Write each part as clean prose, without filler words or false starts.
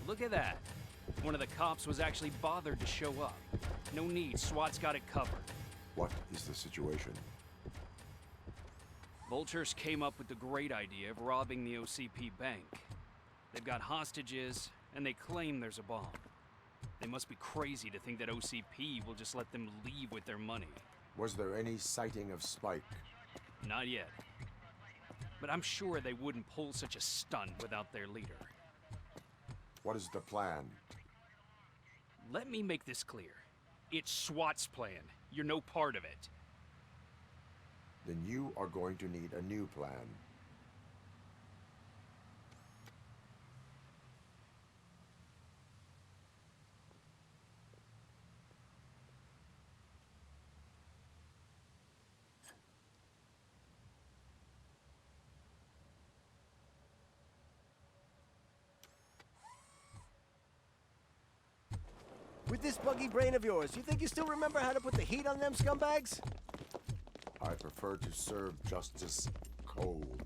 look at that. One of the cops was actually bothered to show up. No need, SWAT's got it covered. What is the situation? Vultures came up with the great idea of robbing the OCP bank. They've got hostages, and they claim there's a bomb. They must be crazy to think that OCP will just let them leave with their money. Was there any sighting of Spike? Not yet. But I'm sure they wouldn't pull such a stunt without their leader. What is the plan? Let me make this clear. It's SWAT's plan. You're no part of it. Then you are going to need a new plan. With this buggy brain of yours, you think you still remember how to put the heat on them scumbags? I prefer to serve justice cold.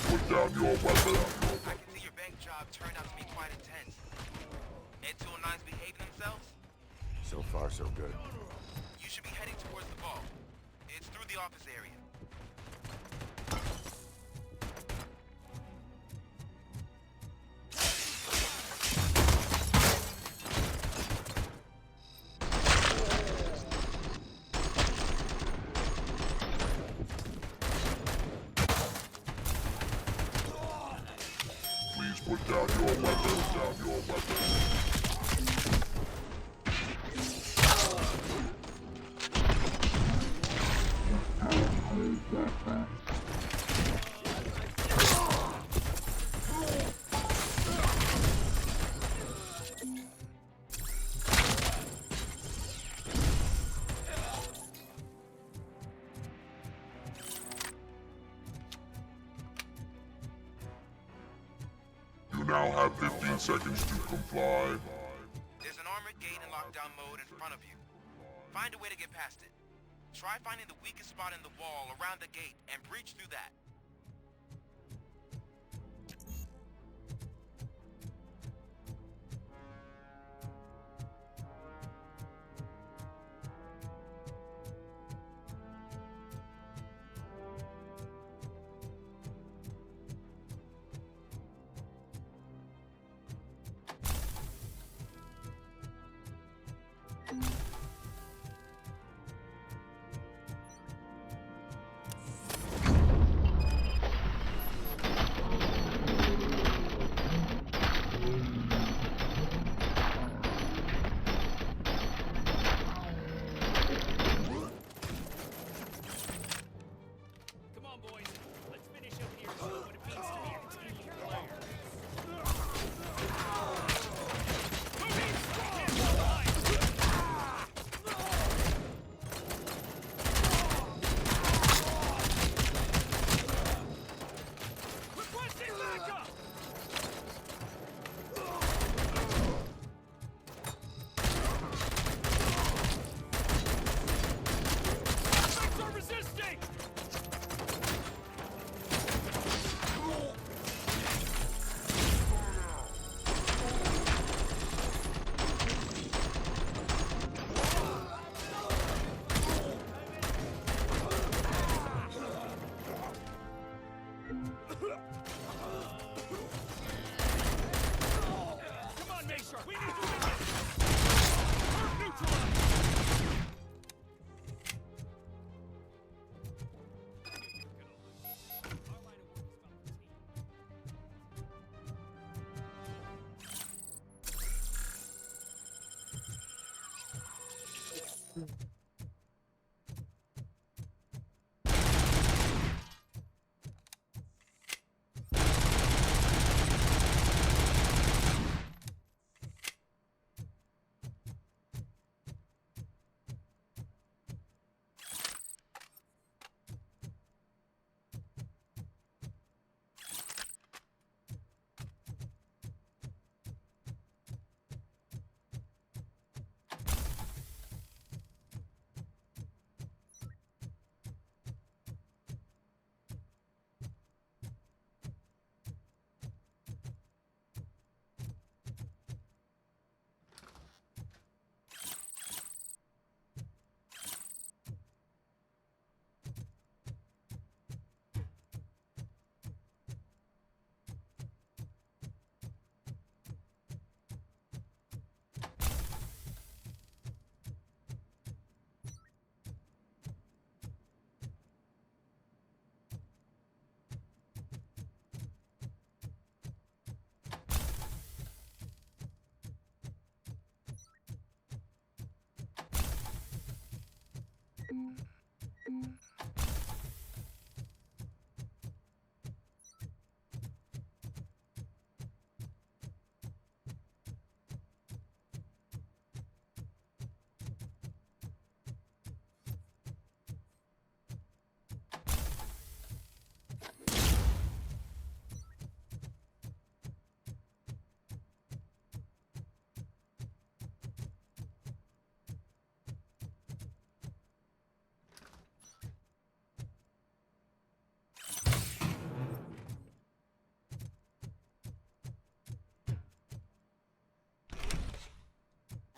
Put down your weapon. I can see your bank job turned out to be quite intense. Ed 209's behaving themselves? So far, so good. You should be heading towards the ball. It's through the office area. Please put down your weapon. Down your weapon. You now have 15 seconds to comply. There's an armored gate in lockdown mode in front of you. Find a way to get past it. Try finding the weakest spot in the wall around the gate and breach through that.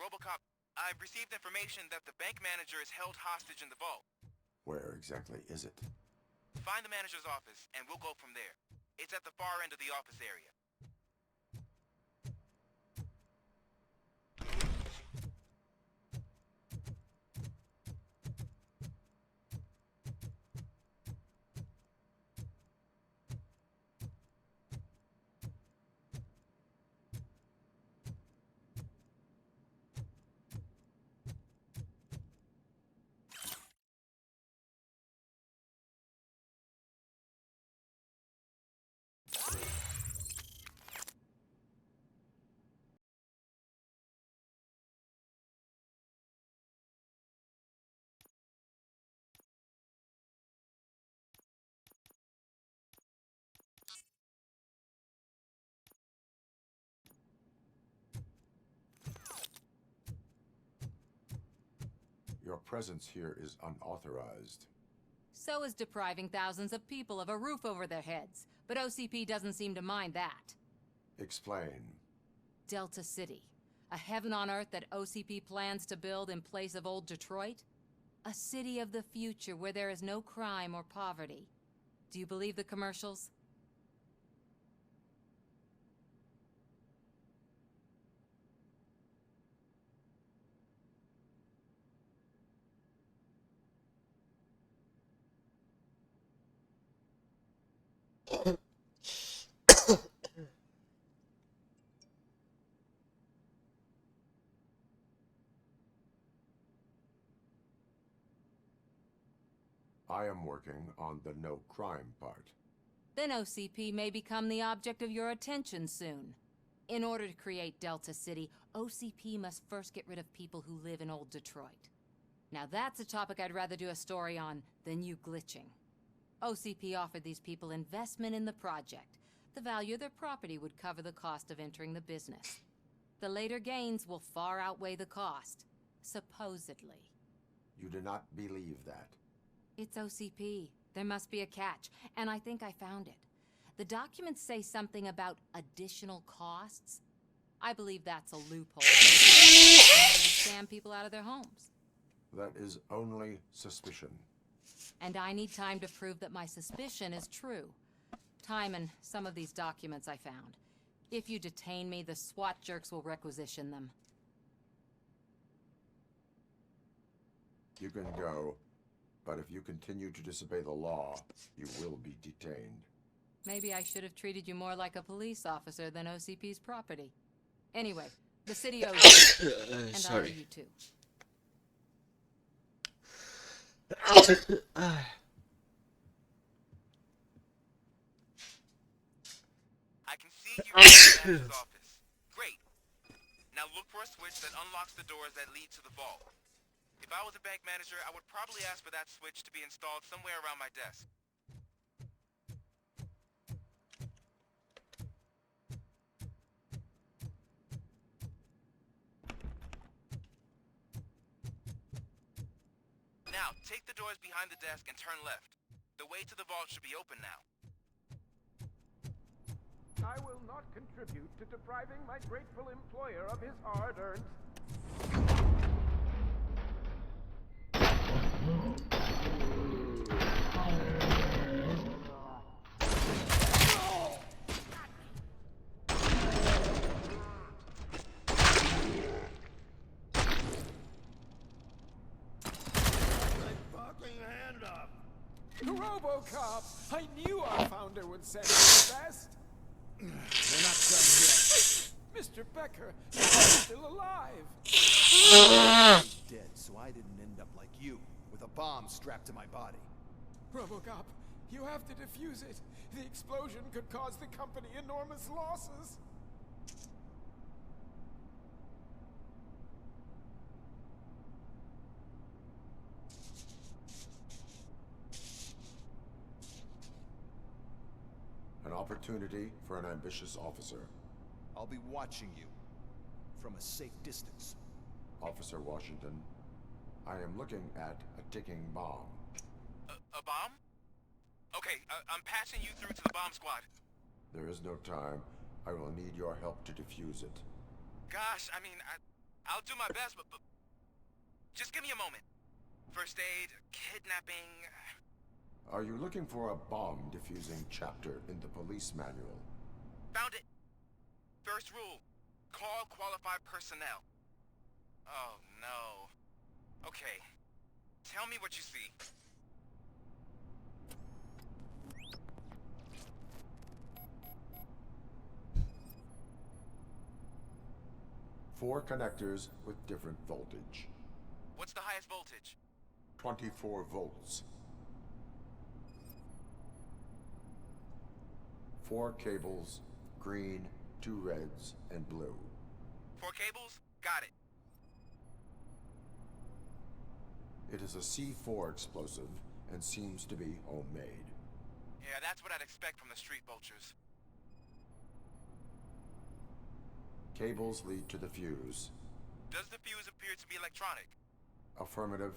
RoboCop, I've received information that the bank manager is held hostage in the vault. Where exactly is it? Find the manager's office, and we'll go from there. It's at the far end of the office area. Your presence here is unauthorized. So is depriving thousands of people of a roof over their heads. But OCP doesn't seem to mind that. Explain. Delta City. A heaven on earth that OCP plans to build in place of old Detroit? A city of the future where there is no crime or poverty. Do you believe the commercials? I am working on the no crime part. Then OCP may become the object of your attention soon. In order to create Delta City, OCP must first get rid of people who live in old Detroit. Now that's a topic I'd rather do a story on than you glitching. OCP offered these people investment in the project. The value of their property would cover the cost of entering the business. The later gains will far outweigh the cost, supposedly. You do not believe that. It's OCP. There must be a catch, and I think I found it. The documents say something about additional costs. I believe that's a loophole to scam people out of their homes. That is only suspicion. And I need time to prove that my suspicion is true. Time and some of these documents I found. If you detain me, the SWAT jerks will requisition them. You can go, but if you continue to disobey the law, you will be detained. Maybe I should have treated you more like a police officer than OCP's property. Anyway, the city owes you, and I owe you too. I can see you in the manager's office. Great. Now look for a switch that unlocks the doors that lead to the vault. If I was a bank manager, I would probably ask for that switch to be installed somewhere around my desk. Now, take the doors behind the desk and turn left. The way to the vault should be open now. I will not contribute to depriving my grateful employer of his hard-earned... RoboCop! I knew our founder would send us the best! We're not done yet. Mr. Becker, you're still alive! He's dead, so I didn't end up like you, with a bomb strapped to my body. RoboCop, you have to defuse it. The explosion could cause the company enormous losses. An opportunity for an ambitious officer. I'll be watching you from a safe distance. Officer Washington, I am looking at a ticking bomb. A bomb? Okay, I'm passing you through to the bomb squad. There is no time. I will need your help to defuse it. Gosh, I mean, I'll do my best, but just give me a moment. First aid, kidnapping... Are you looking for a bomb defusing chapter in the police manual? Found it. First rule, call qualified personnel. Oh, no. Okay, tell me what you see. Four connectors with different voltage. What's the highest voltage? 24 volts. 4 cables, green, 2 reds, and blue. 4 cables? Got it. It is a C4 explosive and seems to be homemade. Yeah, that's what I'd expect from the street vultures. Cables lead to the fuse. Does the fuse appear to be electronic? Affirmative.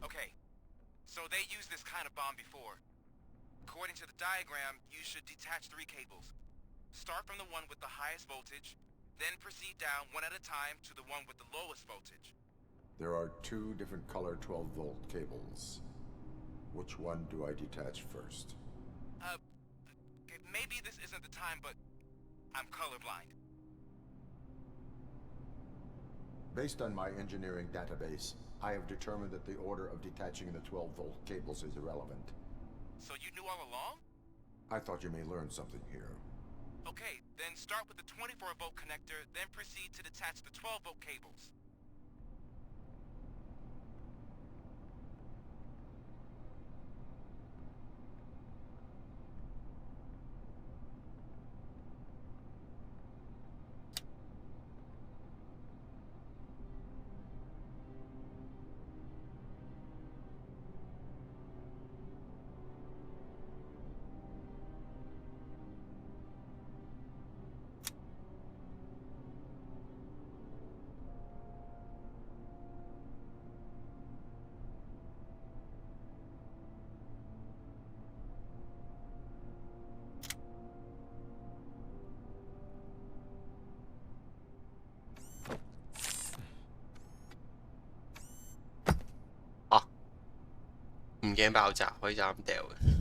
Okay, so they used this kind of bomb before. According to the diagram, you should detach 3 cables. Start from the one with the highest voltage, then proceed down one at a time to the one with the lowest voltage. There are 2 different color 12-volt cables. Which one do I detach first? Maybe this isn't the time, but I'm colorblind. Based on my engineering database, I have determined that the order of detaching the 12-volt cables is irrelevant. So you knew all along? I thought you may learn something here. Okay, then start with the 24-volt connector, then proceed to detach the 12-volt cables.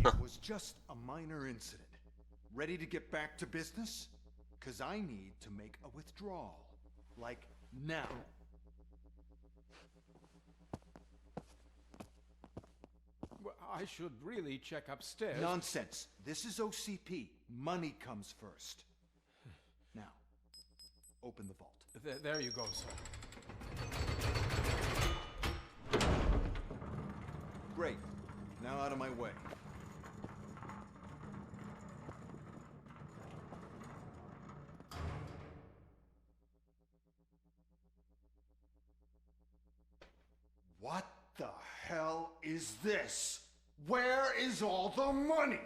It was just a minor incident. Ready to get back to business? 'Cause I need to make a withdrawal. Like now. Well, I should really check upstairs. Nonsense. This is OCP. Money comes first. Now, open the vault. There you go, sir. Great. Now out of my way. What the hell is this? Where is all the money?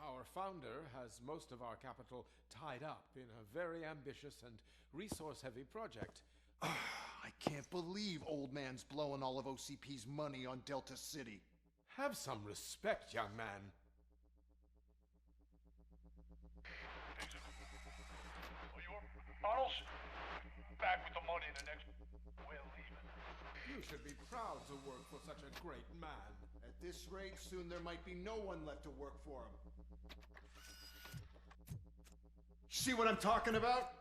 Our founder has most of our capital tied up in a very ambitious and resource-heavy project. I can't believe old man's blowing all of OCP's money on Delta City. Have some respect, young man. Arnold's back with the money in the next... We're leaving. You should be proud to work for such a great man. At this rate, soon there might be no one left to work for him. See what I'm talking about?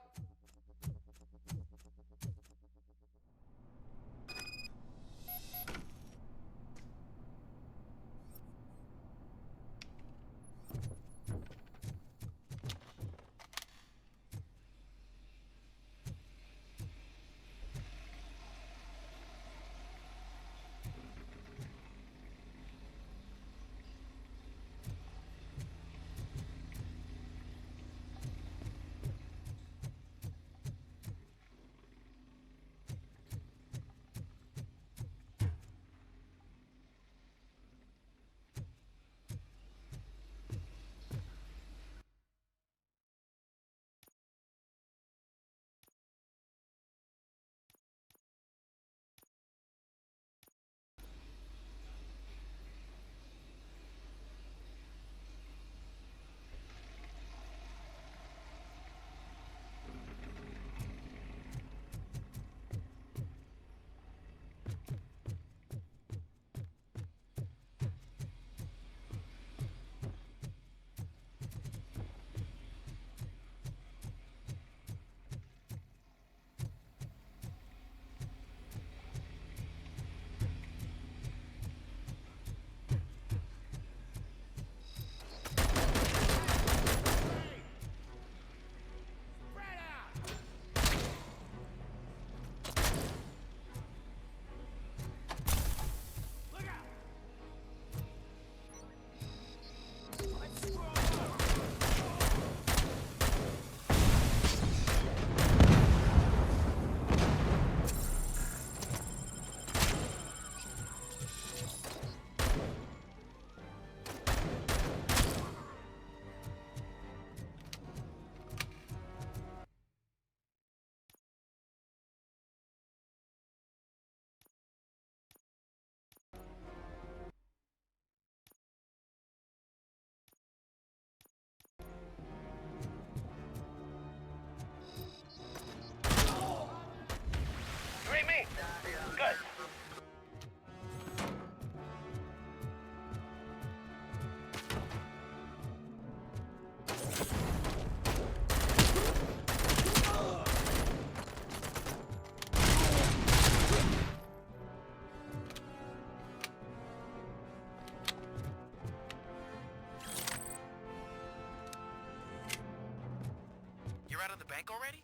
You're out of the bank already?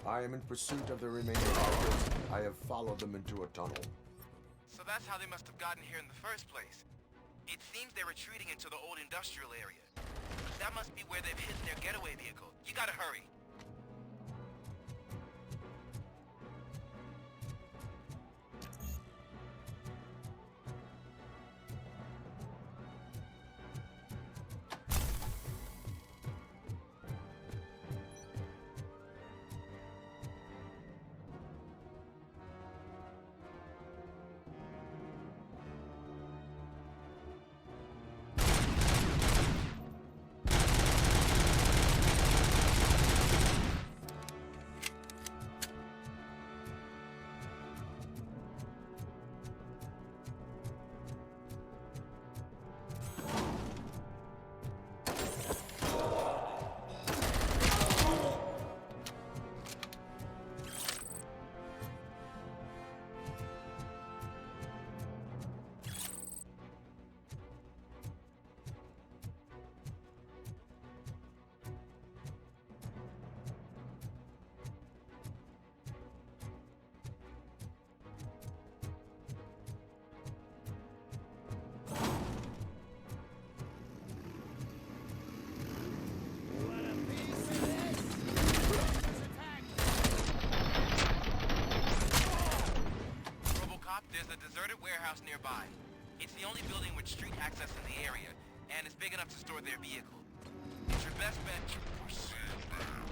I am in pursuit of the remaining workers. I have followed them into a tunnel. So that's how they must have gotten here in the first place. It seems they're retreating into the old industrial area. That must be where they've hidden their getaway vehicle. You gotta hurry. RoboCop, there's a deserted warehouse nearby. It's the only building with street access in the area, and it's big enough to store their vehicle. It's your best bet to proceed now.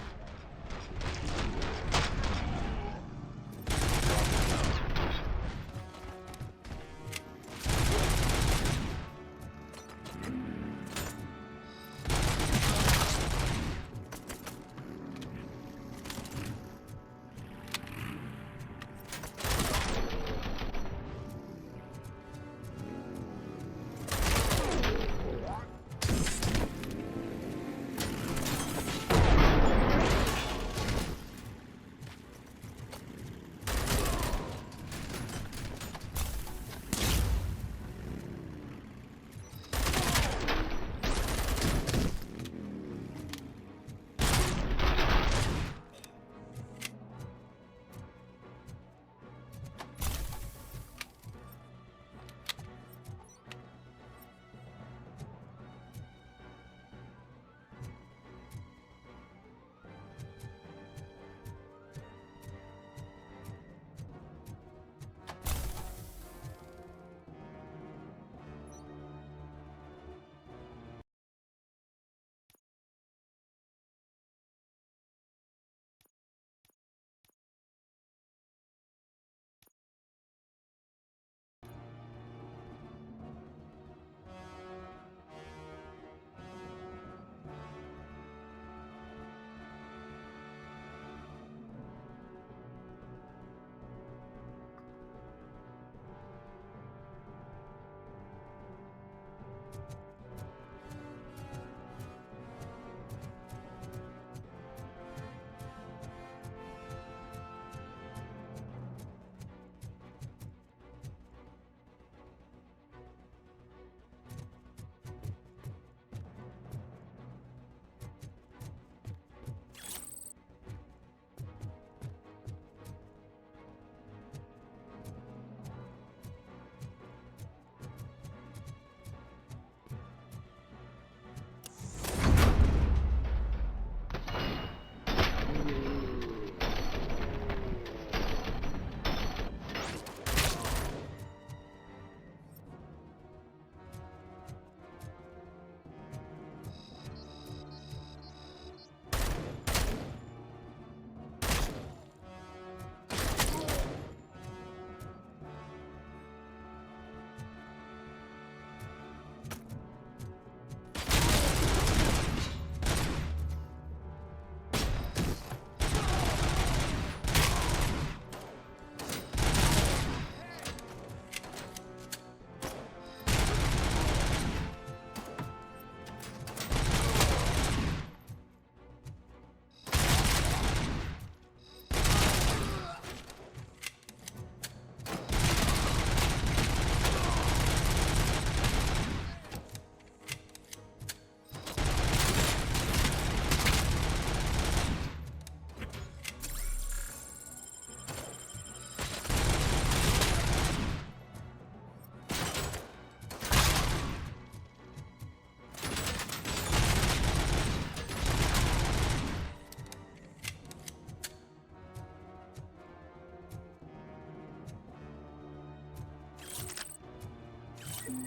Playing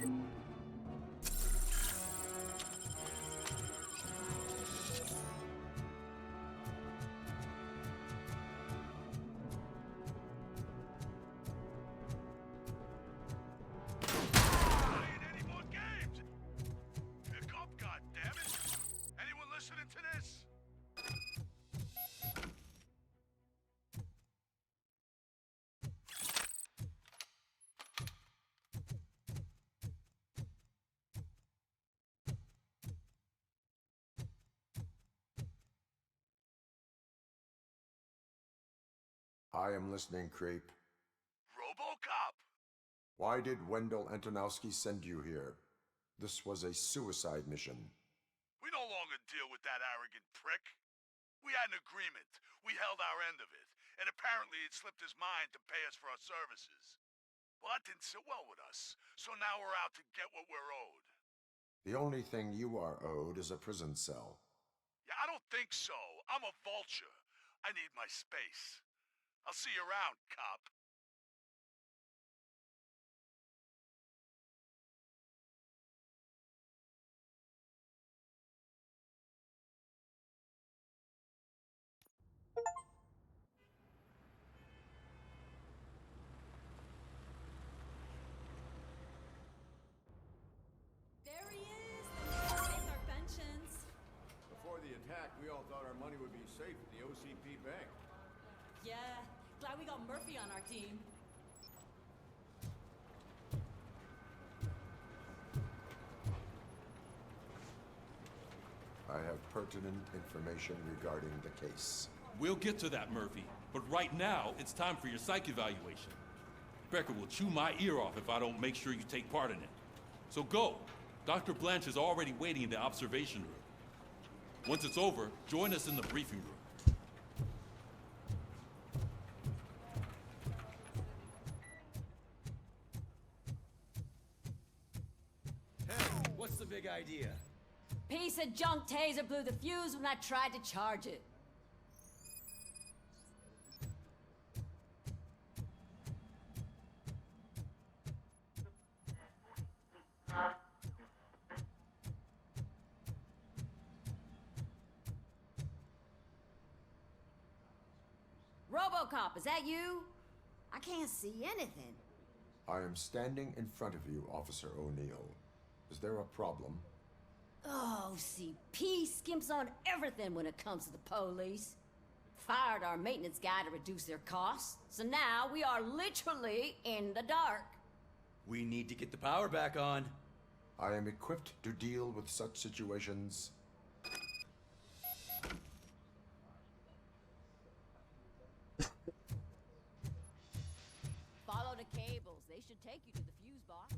any more games? Pick up, goddammit! Anyone listening to this? I am listening, creep. RoboCop! Why did Wendell Antonowski send you here? This was a suicide mission. We no longer deal with that arrogant prick. We had an agreement. We held our end of it. And apparently it slipped his mind to pay us for our services. Well, that didn't sit well with us. So now we're out to get what we're owed. The only thing you are owed is a prison cell. Yeah, I don't think so. I'm a vulture. I need my space. I'll see you around, cop. There he is! Take our pensions. Before the attack, we all thought our money would be safe at the OCP bank. Yeah, glad we got Murphy on our team. I have pertinent information regarding the case. We'll get to that, Murphy. But right now, it's time for your psych evaluation. Becker will chew my ear off if I don't make sure you take part in it. So go. Dr. Blanche is already waiting in the observation room. Once it's over, join us in the briefing room. Hey, what's the big idea? Piece of junk taser blew the fuse when I tried to charge it. RoboCop, is that you? I can't see anything. I am standing in front of you, Officer O'Neill. Is there a problem? Oh, OCP skimps on everything when it comes to the police. Fired our maintenance guy to reduce their costs, so now we are literally in the dark. We need to get the power back on. I am equipped to deal with such situations. Follow the cables. They should take you to the fuse box.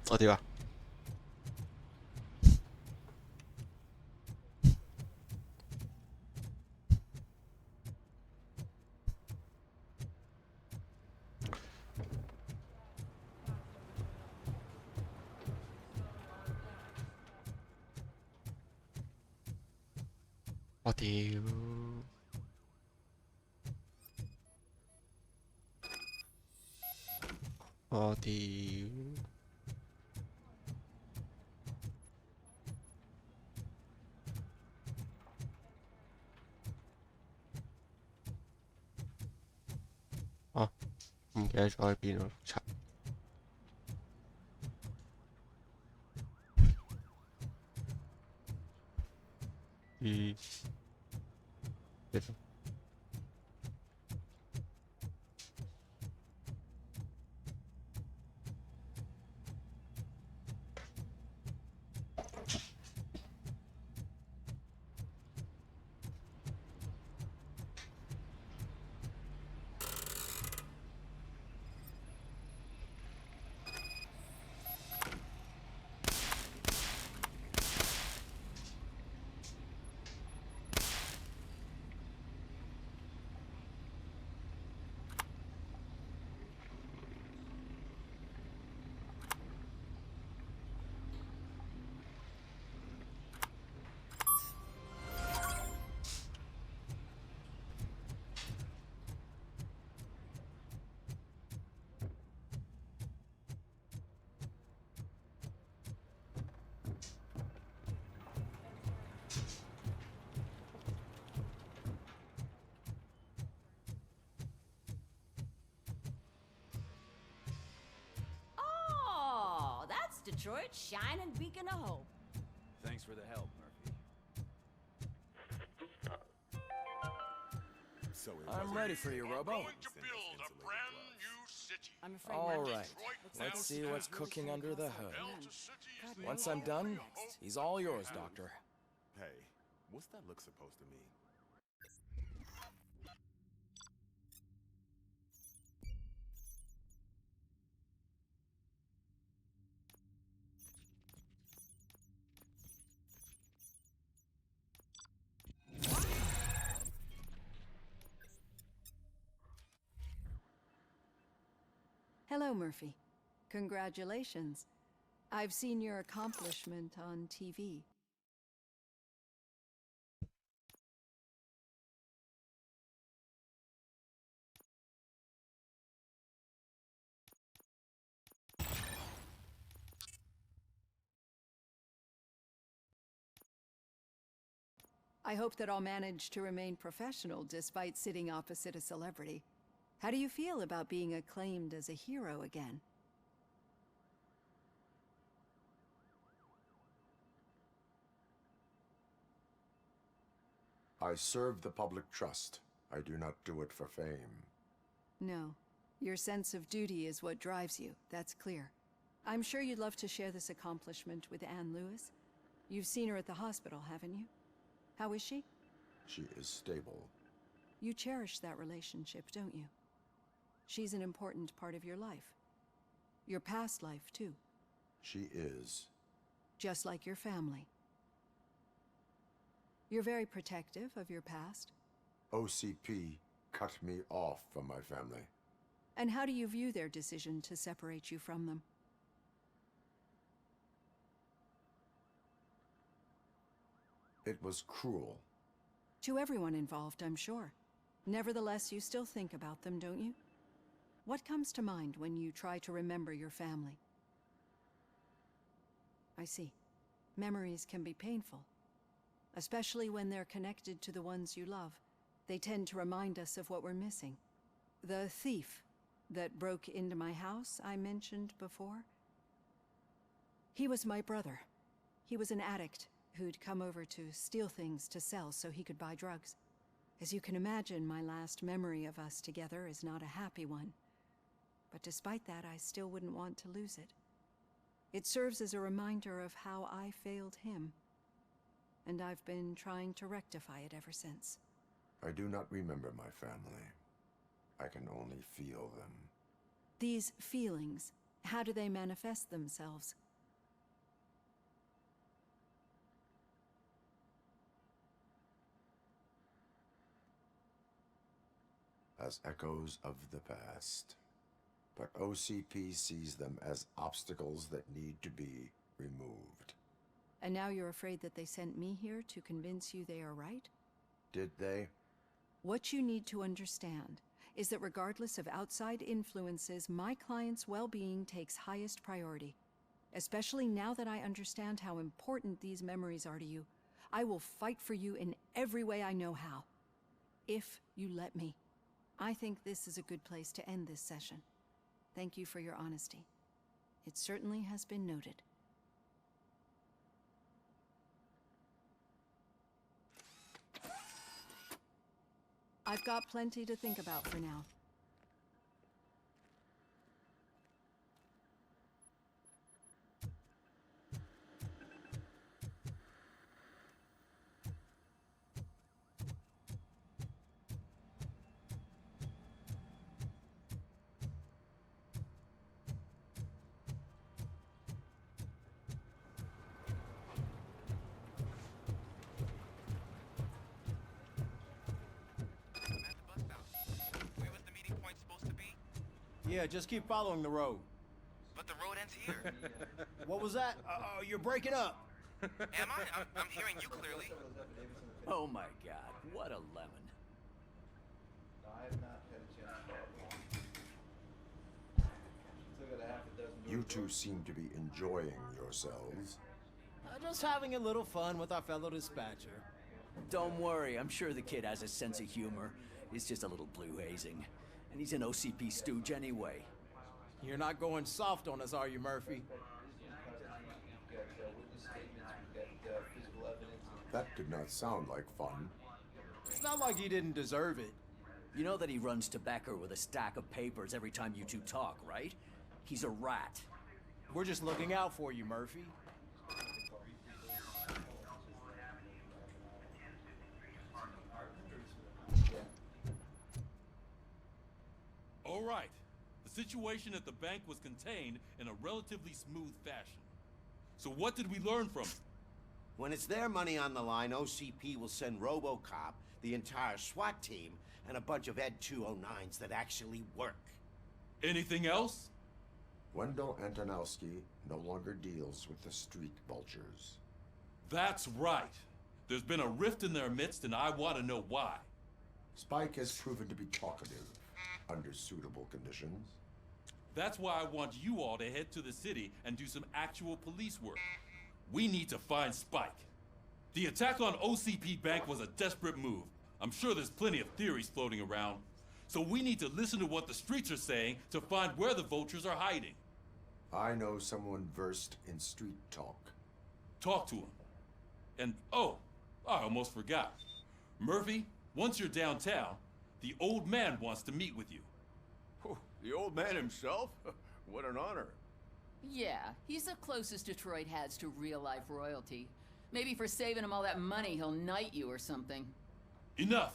어디가? 어디? 어디?應該咗喺邊度？查呢度。Detroit's shining beacon of hope. Thanks for the help, Murphy. So I'm ready for you, Robo. Going to build a brand new city. I'm afraid All not. right, let's see what's cooking under the hood. Once I'm done, he's all yours, Doctor. Hey, what's that look supposed to mean? Hello, Murphy. Congratulations. I've seen your accomplishment on TV. I hope that I'll manage to remain professional despite sitting opposite a celebrity. How do you feel about being acclaimed as a hero again? I serve the public trust. I do not do it for fame. No. Your sense of duty is what drives you, that's clear. I'm sure you'd love to share this accomplishment with Anne Lewis. You've seen her at the hospital, haven't you? How is she? She is stable. You cherish that relationship, don't you? She's an important part of your life. Your past life, too. She is. Just like your family. You're very protective of your past. OCP cut me off from my family. And how do you view their decision to separate you from them? It was cruel. To everyone involved, I'm sure. Nevertheless, you still think about them, don't you? What comes to mind when you try to remember your family? I see. Memories can be painful. Especially when they're connected to the ones you love. They tend to remind us of what we're missing. The thief that broke into my house I mentioned before? He was my brother. He was an addict who'd come over to steal things to sell so he could buy drugs. As you can imagine, my last memory of us together is not a happy one. But despite that, I still wouldn't want to lose it. It serves as a reminder of how I failed him. And I've been trying to rectify it ever since. I do not remember my family. I can only feel them. These feelings, how do they manifest themselves? As echoes of the past. But OCP sees them as obstacles that need to be removed. And now you're afraid that they sent me here to convince you they are right? Did they? What you need to understand is that regardless of outside influences, my client's well-being takes highest priority. Especially now that I understand how important these memories are to you. I will fight for you in every way I know how. If you let me. I think this is a good place to end this session. Thank you for your honesty. It certainly has been noted. I've got plenty to think about for now. Yeah, just keep following the road. But the road ends here. What was that? You're breaking up. Am I? I'm hearing you clearly. Oh my god, what a lemon. You two seem to be enjoying yourselves. Just having a little fun with our fellow dispatcher. Don't worry, I'm sure the kid has a sense of humor. It's just a little blue hazing. And he's an OCP stooge anyway. You're not going soft on us, are you, Murphy? That did not sound like fun. It's not like he didn't deserve it. You know that he runs tobacco with a stack of papers every time you two talk, right? He's a rat. We're just looking out for you, Murphy. All right. The situation at the bank was contained in a relatively smooth fashion. So what did we learn from it? When it's their money on the line, OCP will send RoboCop, the entire SWAT team, and a bunch of Ed 209s that actually work. Anything else? Wendell Antonowski no longer deals with the street vultures. That's right. There's been a rift in their midst, and I want to know why. Spike has proven to be talkative under suitable conditions. That's why I want you all to head to the city and do some actual police work. We need to find Spike. The attack on OCP Bank was a desperate move. I'm sure there's plenty of theories floating around. So we need to listen to what the streets are saying to find where the vultures are hiding. I know someone versed in street talk. Talk to him. And, oh, I almost forgot. Murphy, once you're downtown, the old man wants to meet with you. Oh, the old man himself? What an honor. Yeah, he's the closest Detroit has to real-life royalty. Maybe for saving him all that money, he'll knight you or something. Enough.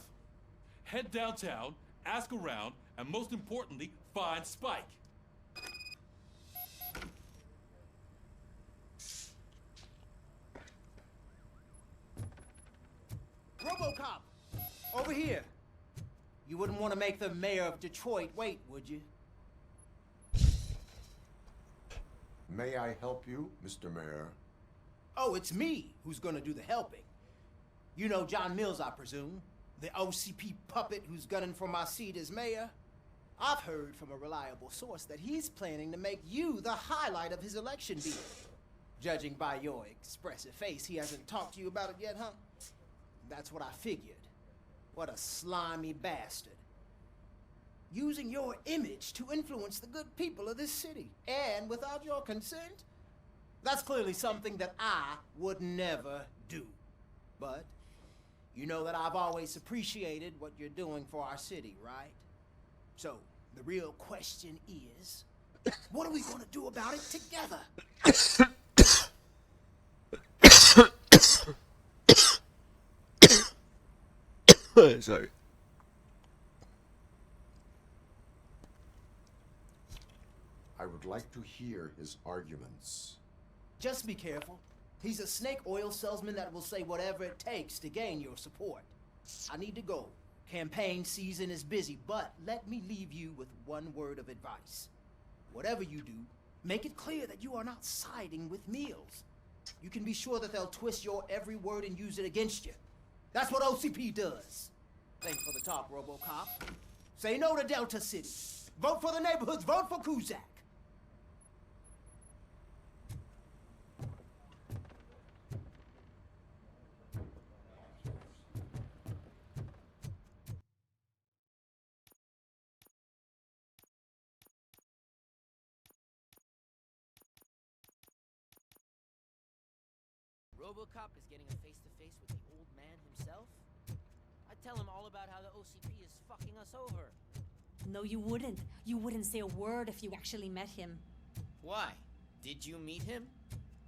Head downtown, ask around, and most importantly, find Spike. RoboCop! Over here! You wouldn't want to make the mayor of Detroit wait, would you? May I help you, Mr. Mayor? Oh, it's me who's gonna do the helping. You know John Mills, I presume? The OCP puppet who's gunning for my seat as mayor? I've heard from a reliable source that he's planning to make you the highlight of his election bid. Judging by your expressive face, he hasn't talked to you about it yet, huh? That's what I figured. What a slimy bastard. Using your image to influence the good people of this city. And without your consent? That's clearly something that I would never do. But you know that I've always appreciated what you're doing for our city, right? So, the real question is, what are we gonna do about it together? Sorry. I would like to hear his arguments. Just be careful. He's a snake oil salesman that will say whatever it takes to gain your support. I need to go. Campaign season is busy, but let me leave you with one word of advice. Whatever you do, make it clear that you are not siding with Mills. You can be sure that they'll twist your every word and use it against you. That's what OCP does. Thanks for the talk, RoboCop. Say no to Delta City. Vote for the neighborhoods. Vote for Kuzak. RoboCop is getting a face-to-face with the old man himself? I'd tell him all about how the OCP is fucking us over. No, you wouldn't. You wouldn't say a word if you actually met him. Why? Did you meet him?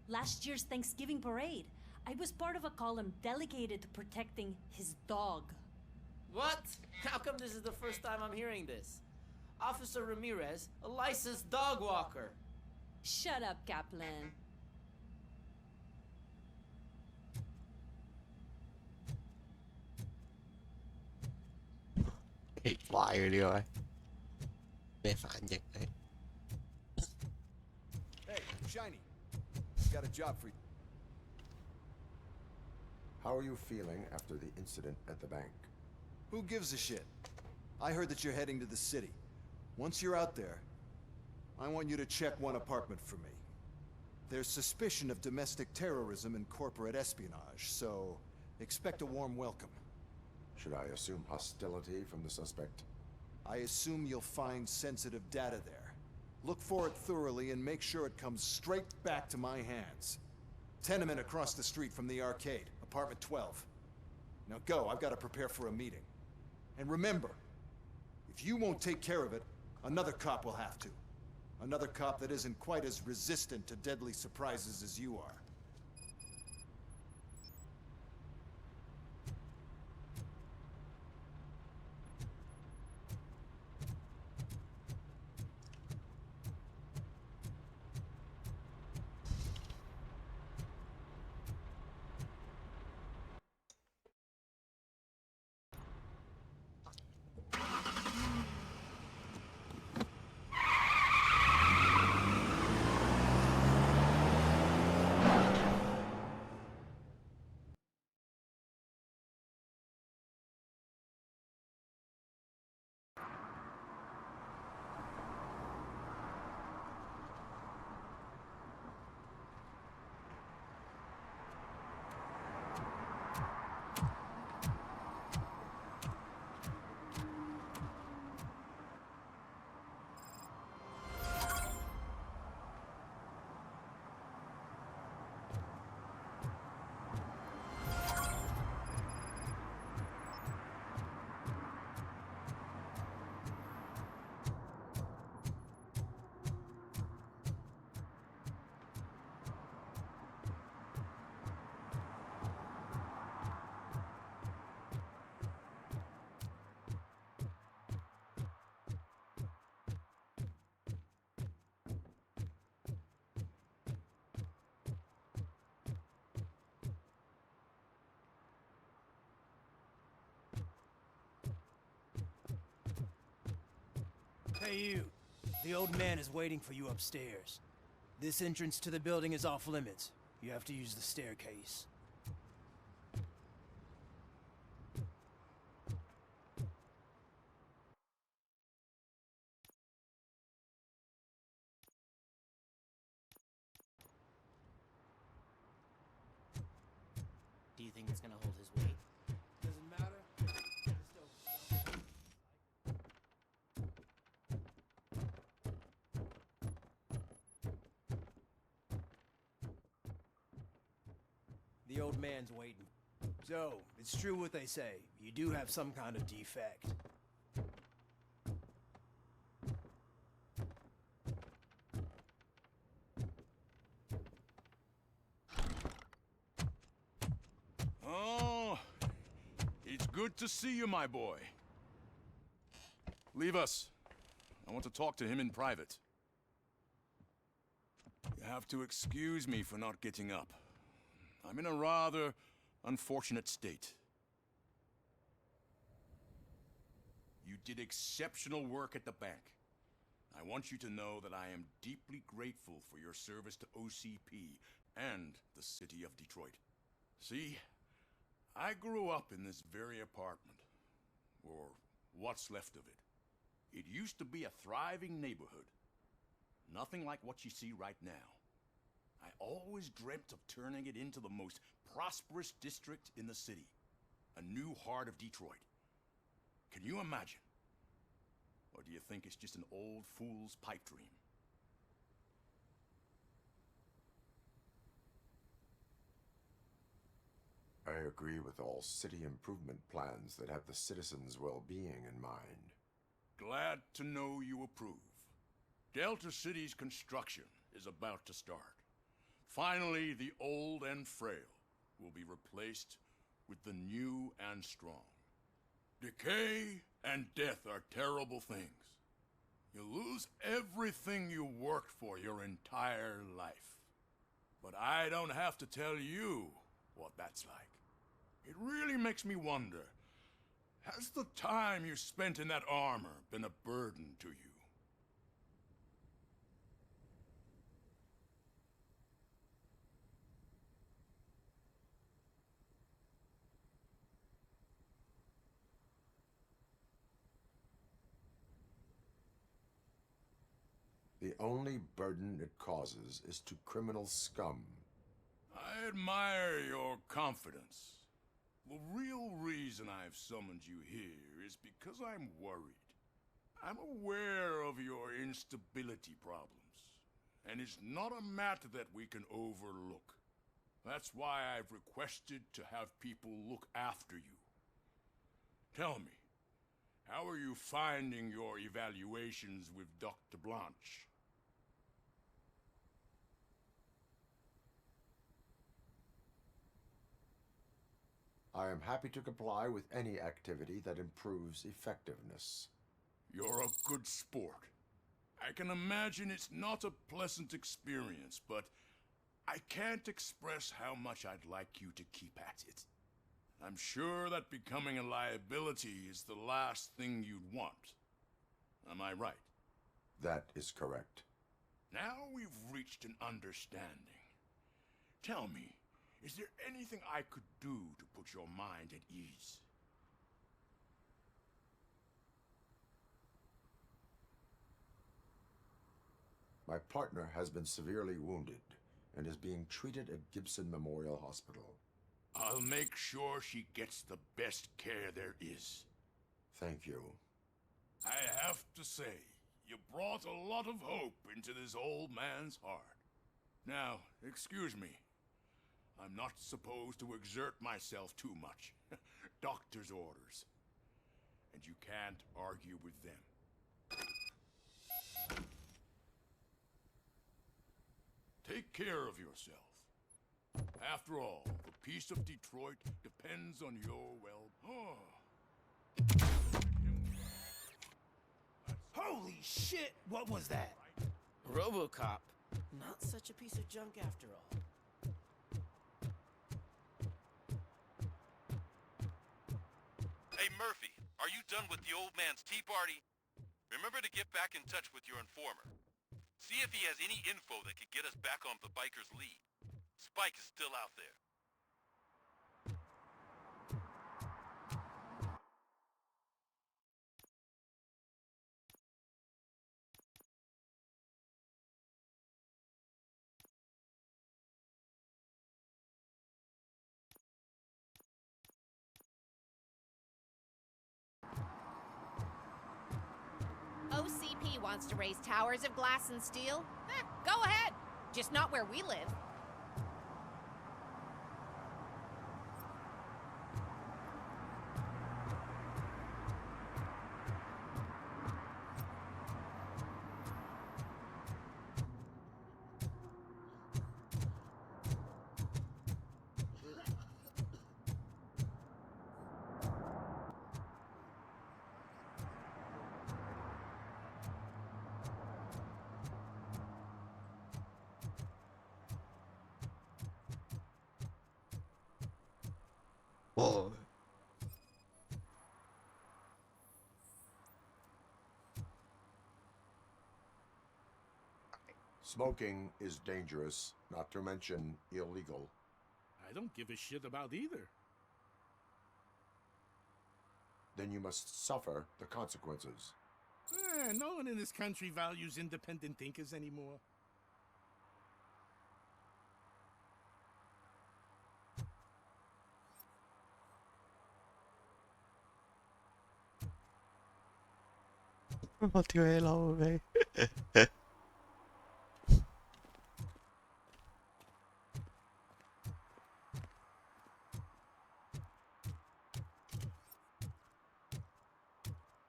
Last year's Thanksgiving parade, I was part of a column delegated to protecting his dog. What? How come this is the first time I'm hearing this? Officer Ramirez, a licensed dog walker. Shut up, Kaplan. Hit fire đi rồi. Để phản dịch đấy. Hey, Shiny. Got a job for you. How are you feeling after the incident at the bank? Who gives a shit? I heard that you're heading to the city. Once you're out there, I want you to check one apartment for me. There's suspicion of domestic terrorism and corporate espionage, so expect a warm welcome. Should I assume hostility from the suspect? I assume you'll find sensitive data there. Look for it thoroughly and make sure it comes straight back to my hands. Tenement across the street from the arcade. apartment 12. Now go, I've got to prepare for a meeting. And remember, if you won't take care of it, another cop will have to. Another cop that isn't quite as resistant to deadly surprises as you are. Hey you, the old man is waiting for you upstairs. This entrance to the building is off limits. You have to use the staircase. Do you think it's gonna hold his weight? Doesn't matter. The old man's waiting. So, it's true what they say. You do have some kind of defect. Oh, it's good to see you, my boy. Leave us. I want to talk to him in private. You have to excuse me for not getting up. I'm in a rather unfortunate state. You did exceptional work at the bank. I want you to know that I am deeply grateful for your service to OCP and the city of Detroit. See, I grew up in this very apartment, or what's left of it. It used to be a thriving neighborhood. Nothing like what you see right now. I always dreamt of turning it into the most prosperous district in the city. A new heart of Detroit. Can you imagine? Or do you think it's just an old fool's pipe dream? I agree with all city improvement plans that have the citizens' well-being in mind. Glad to know you approve. Delta City's construction is about to start. Finally, the old and frail will be replaced with the new and strong. Decay and death are terrible things. You lose everything you worked for your entire life. But I don't have to tell you what that's like. It really makes me wonder, has the time you spent in that armor been a burden to you? The only burden it causes is to criminal scum. I admire your confidence. The real reason I've summoned you here is because I'm worried. I'm aware of your instability problems, and it's not a matter that we can overlook. That's why I've requested to have people look after you. Tell me, how are you finding your evaluations with Dr. Blanche? I am happy to comply with any activity that improves effectiveness. You're a good sport. I can imagine it's not a pleasant experience, but I can't express how much I'd like you to keep at it. I'm sure that becoming a liability is the last thing you'd want. Am I right? That is correct. Now we've reached an understanding. Tell me, is there anything I could do to put your mind at ease? My partner has been severely wounded and is being treated at Gibson Memorial Hospital. I'll make sure she gets the best care there is. Thank you. I have to say, you brought a lot of hope into this old man's heart. Now, excuse me. I'm not supposed to exert myself too much. Doctor's orders. And you can't argue with them. Take care of yourself. After all, the peace of Detroit depends on your Holy shit! What was that? RoboCop. Not such a piece of junk after all. Hey, Murphy, are you done with the old man's tea party? Remember to get back in touch with your informer. See if he has any info that could get us back on the biker's lead. Spike is still out there. OCP wants to raise towers of glass and steel? Go ahead. Just not where we live. Whoa. Smoking is dangerous, not to mention illegal. I don't give a shit about either. Then you must suffer the consequences. No one in this country values independent thinkers anymore. What the hell, mate?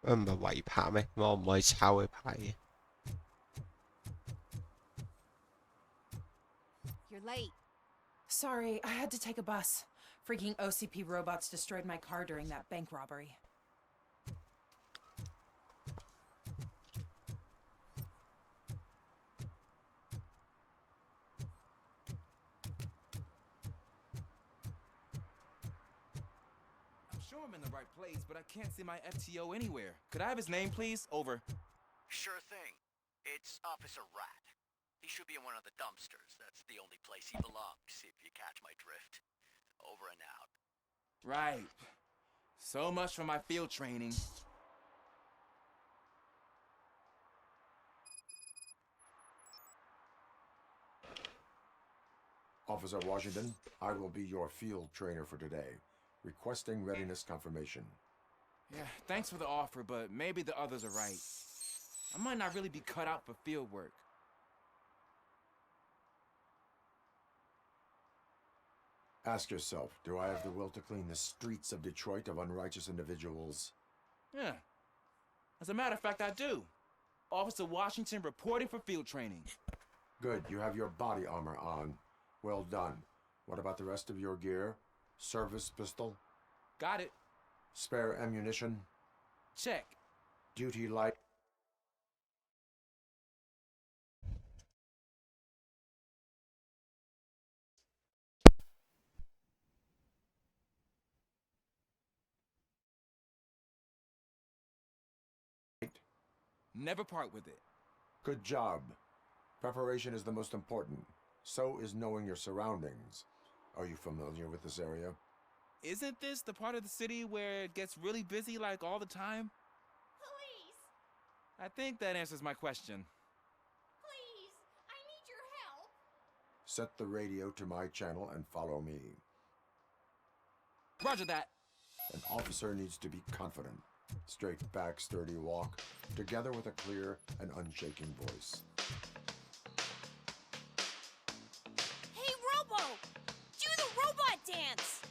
唔係違拍咩？我唔可以抄佢牌嘅。You're late. Sorry, I had to take a bus. Freaking OCP robots destroyed my car during that bank robbery. I'm sure I'm in the right place, but I can't see my FTO anywhere. Could I have his name, please? Over. Sure thing. It's Officer Rat. He should be in one of the dumpsters. That's the only place he belongs, if you catch my drift. Over and out. Right. So much for my field training. Officer Washington, I will be your field trainer for today. Requesting readiness confirmation. Yeah, thanks for the offer, but maybe the others are right. I might not really be cut out for field work. Ask yourself, do I have the will to clean the streets of Detroit of unrighteous individuals? Yeah. As a matter of fact, I do. Officer Washington reporting for field training. Good, you have your body armor on. Well done. What about the rest of your gear? Service pistol? Got it. Spare ammunition? Check. Duty light? Never part with it. Good job. Preparation is the most important. So is knowing your surroundings. Are you familiar with this area? Isn't this the part of the city where it gets really busy like all the time? Police! I think that answers my question. Please! I need your help! Set the radio to my channel and follow me. Roger that. An officer needs to be confident. Straight back, sturdy walk, together with a clear and unshaking voice. Hey, Robo! Do the robot dance!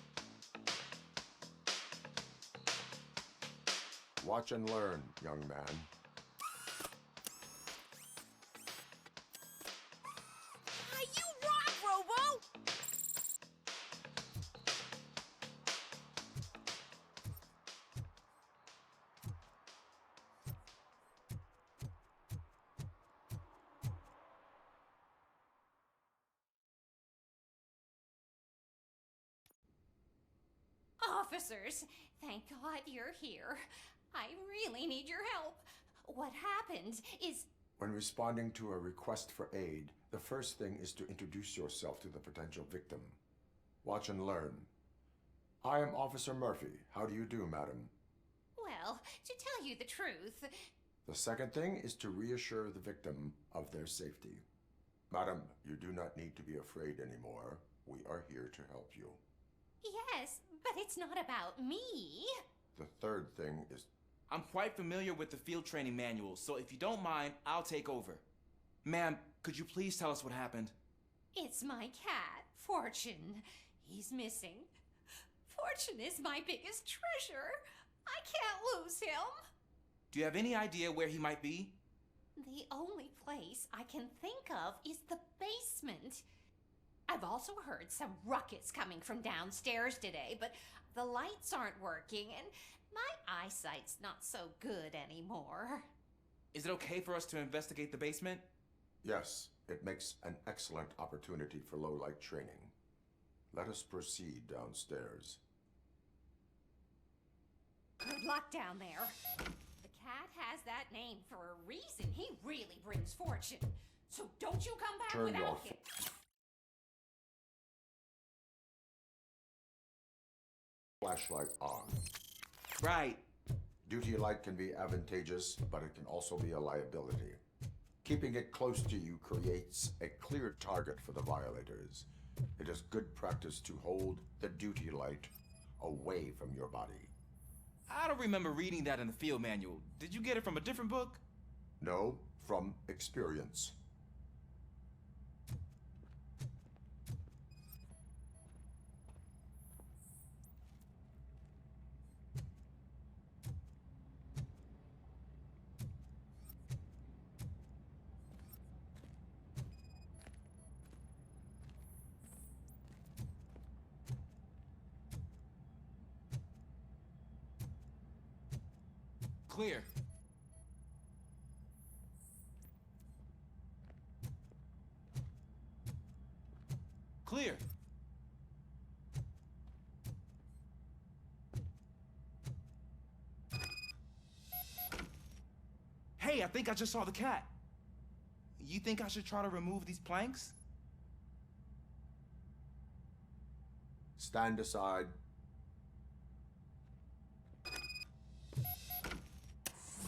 Watch and learn, young man. You rock, Robo! Officers, thank God you're here. I really need your help. What happened is... When responding to a request for aid, the first thing is to introduce yourself to the potential victim. Watch and learn. I am Officer Murphy. How do you do, madam? Well, to tell you the truth... The second thing is to reassure the victim of their safety. Madam, you do not need to be afraid anymore. We are here to help you. Yes, but it's not about me. The third thing is... I'm quite familiar with the field training manual, so if you don't mind, I'll take over. Ma'am, could you please tell us what happened? It's my cat, Fortune. He's missing. Fortune is my biggest treasure. I can't lose him. Do you have any idea where he might be? The only place I can think of is the basement. I've also heard some ruckus coming from downstairs today, but the lights aren't working and my eyesight's not so good anymore. Is it okay for us to investigate the basement? Yes, it makes an excellent opportunity for low-light training. Let us proceed downstairs. Good luck down there. The cat has that name for a reason. He really brings fortune. So don't you come back Turn without your him. Flashlight on. Right. Duty light can be advantageous, but it can also be a liability. Keeping it close to you creates a clear target for the violators. It is good practice to hold the duty light away from your body. I don't remember reading that in the field manual. Did you get it from a different book? No, from experience. Clear. Clear. Hey, I think I just saw the cat. You think I should try to remove these planks? Stand aside.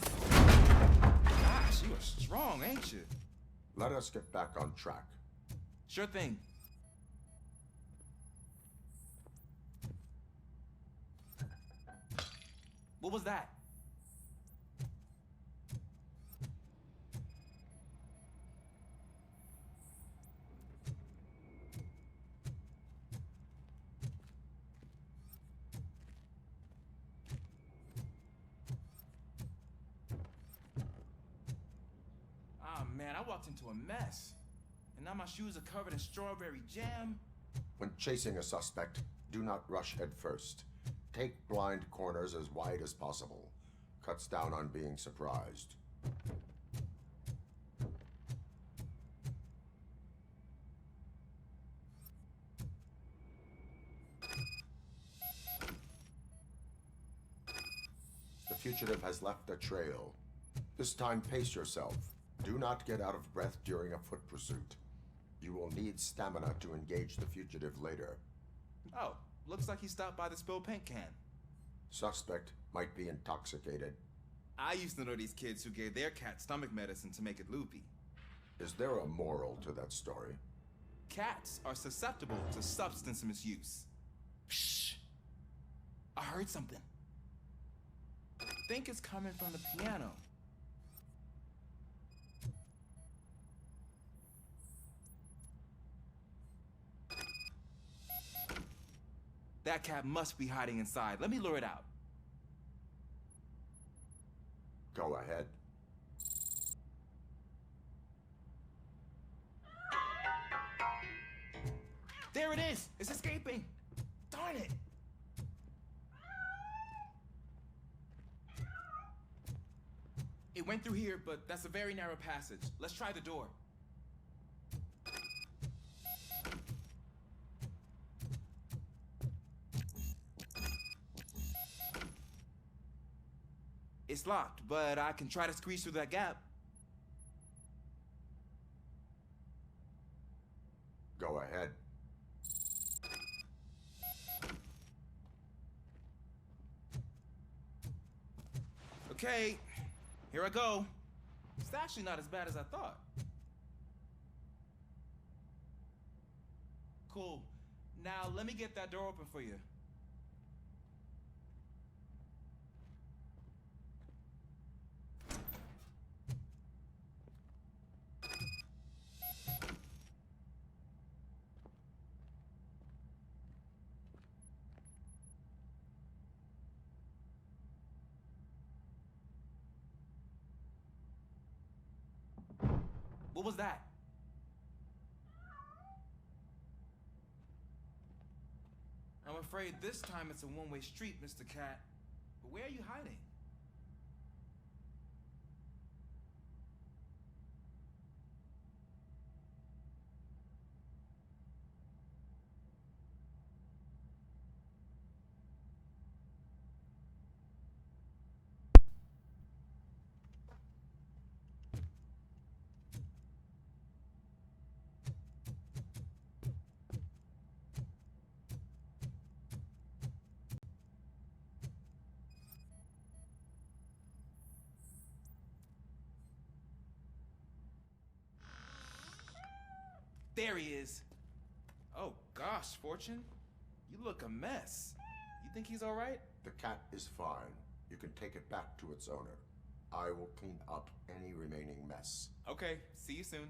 Gosh, you are strong, ain't you? Let us get back on track. Sure thing. What was that? man, I walked into a mess. And now my shoes are covered in strawberry jam. When chasing a suspect, do not rush head first. Take blind corners as wide as possible. Cuts down on being surprised. The fugitive has left a trail. This time, pace yourself. Do not get out of breath during a foot pursuit. You will need stamina to engage the fugitive later. Oh, looks like he stopped by the spilled paint can. Suspect might be intoxicated. I used to know these kids who gave their cat stomach medicine to make it loopy. Is there a moral to that story? Cats are susceptible to substance misuse. Shh! I heard something. I think it's coming from the piano. That cat must be hiding inside. Let me lure it out. Go ahead. There it is! It's escaping! Darn it! It went through here, but that's a very narrow passage. Let's try the door. It's locked, but I can try to squeeze through that gap. Go ahead. Okay, here I go. It's actually not as bad as I thought. Cool. Now let me get that door open for you. What was that? I'm afraid this time it's a one-way street, Mr. Cat. But where are you hiding? There he is. Oh gosh, Fortune. You look a mess. You think he's all right? The cat is fine. You can take it back to its owner. I will clean up any remaining mess. Okay, see you soon.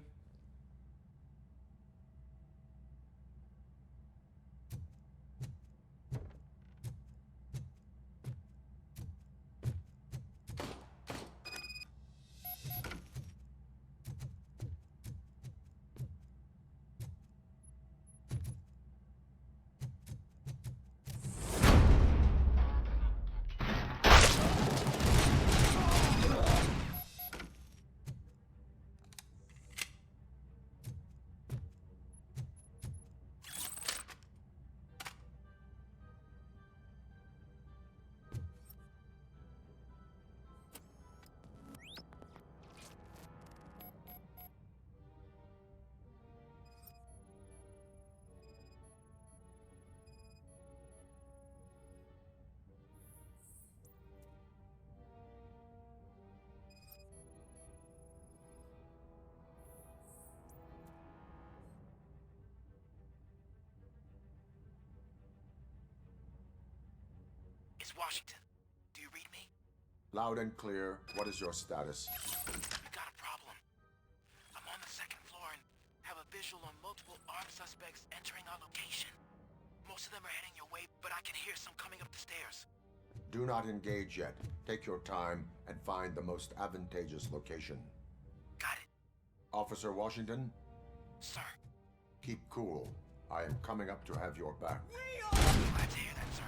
It's Washington. Do you read me? Loud and clear. What is your status? We got a problem. I'm on the second floor and have a visual on multiple armed suspects entering our location. Most of them are heading your way, but I can hear some coming up the stairs. Do not engage yet. Take your time and find the most advantageous location. Got it. Officer Washington, Sir. keep cool. I am coming up to have your back. Glad to hear that, sir.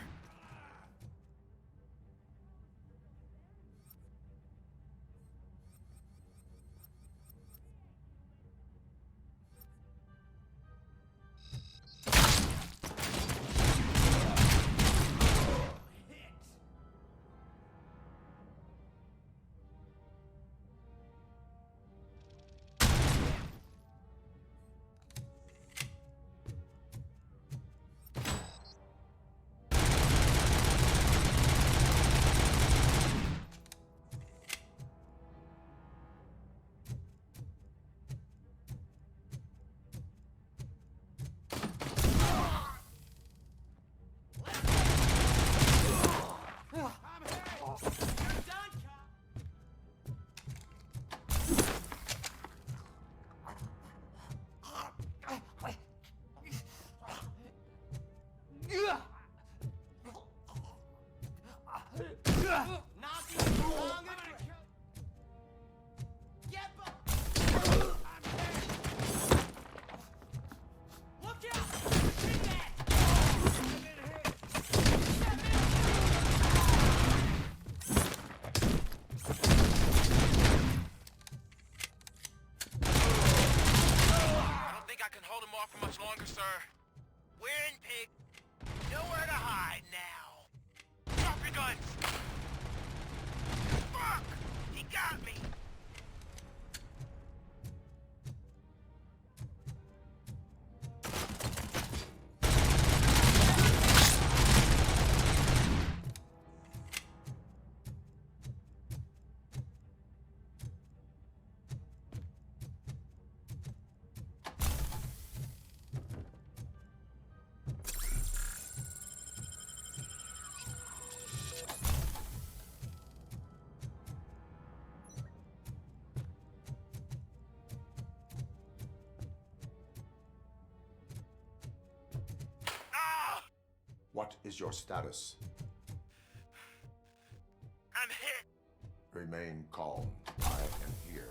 Longer, sir. We're in, pig. Nowhere to hide now. Drop your guns. Fuck! He got me. What is your status? I'm hit. Remain calm. I am here.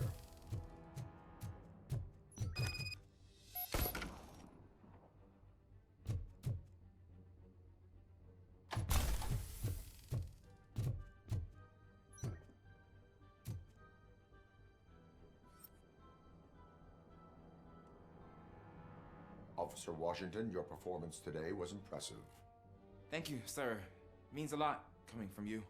Officer Washington, your performance today was impressive. Thank you, sir. Means a lot coming from you.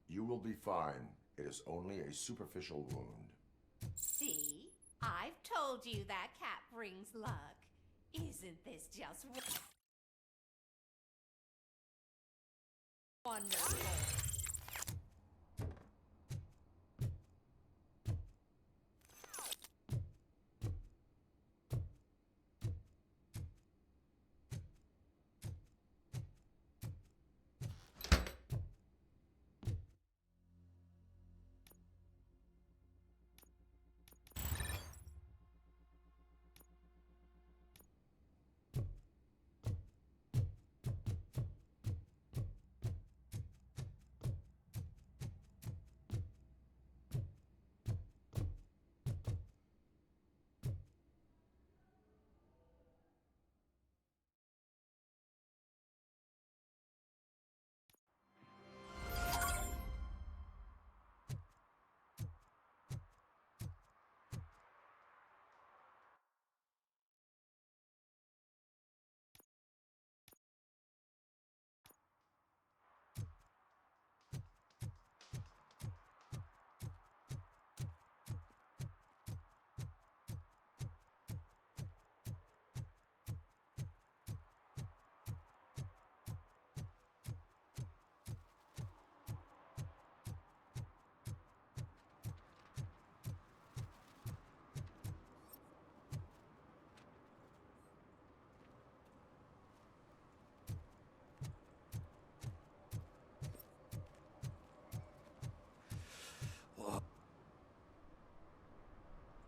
You will be fine. It is only a superficial wound. See? I've told you that cat brings luck. Isn't this just wonderful?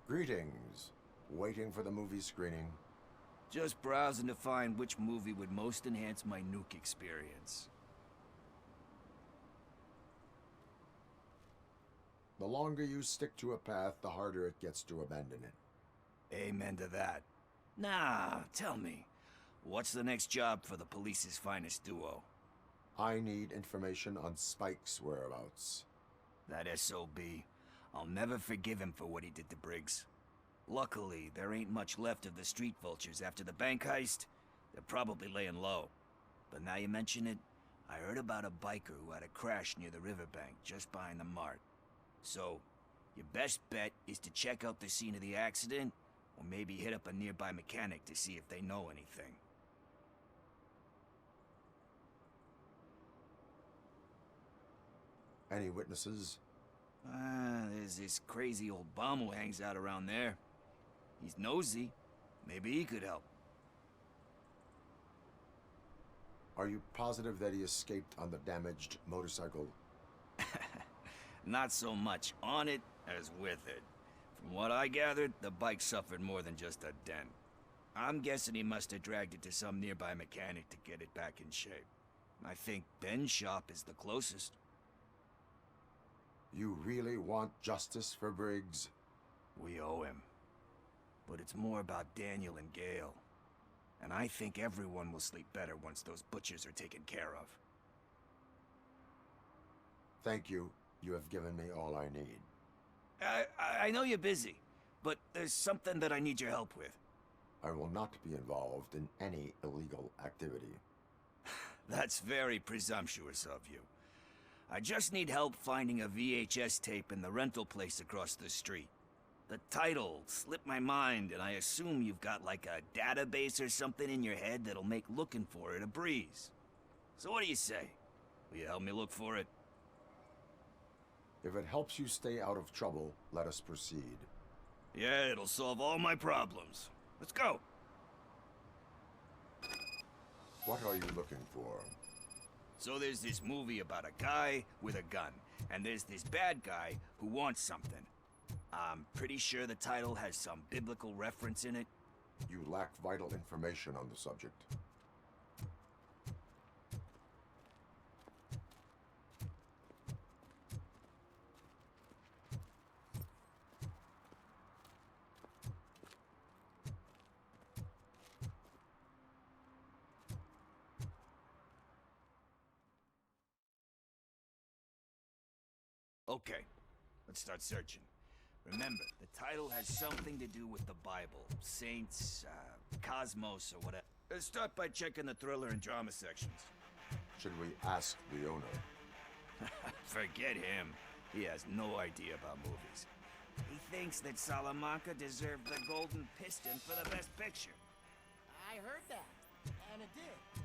Greetings. Waiting for the movie screening? Just browsing to find which movie would most enhance my nuke experience. The longer you stick to a path, the harder it gets to abandon it. Amen to that. Nah, tell me, what's the next job for the police's finest duo? I need information on Spike's whereabouts. That SOB. I'll never forgive him for what he did to Briggs. Luckily, there ain't much left of the street vultures after the bank heist. They're probably laying low. But now you mention it, I heard about a biker who had a crash near the riverbank just behind the mart. So, your best bet is to check out the scene of the accident, or maybe hit up a nearby mechanic to see if they know anything. Any witnesses? There's this crazy old bum who hangs out around there. He's nosy. Maybe he could help. Are you positive that he escaped on the damaged motorcycle? Not so much on it as with it. From what I gathered, the bike suffered more than just a dent. I'm guessing he must have dragged it to some nearby mechanic to get it back in shape. I think Ben's shop is the closest. You really want justice for Briggs? We owe him. But it's more about Daniel and Gale. And I think everyone will sleep better once those butchers are taken care of. Thank you. You have given me all I need. I know you're busy, but there's something that I need your help with. I will not be involved in any illegal activity. That's very presumptuous of you. I just need help finding a VHS tape in the rental place across the street. The title slipped my mind, and I assume you've got like a database or something in your head that'll make looking for it a breeze. So what do you say? Will you help me look for it? If it helps you stay out of trouble, let us proceed. Yeah, it'll solve all my problems. Let's go. What are you looking for? So there's this movie about a guy with a gun, and there's this bad guy who wants something. I'm pretty sure the title has some biblical reference in it. You lack vital information on the subject. Okay, let's start searching. Remember, the title has something to do with the Bible, saints, cosmos, or whatever. Let's start by checking the thriller and drama sections. Should we ask the owner? Forget him. He has no idea about movies. He thinks that Salamanca deserved the Golden Piston for the Best Picture. I heard that, and it did.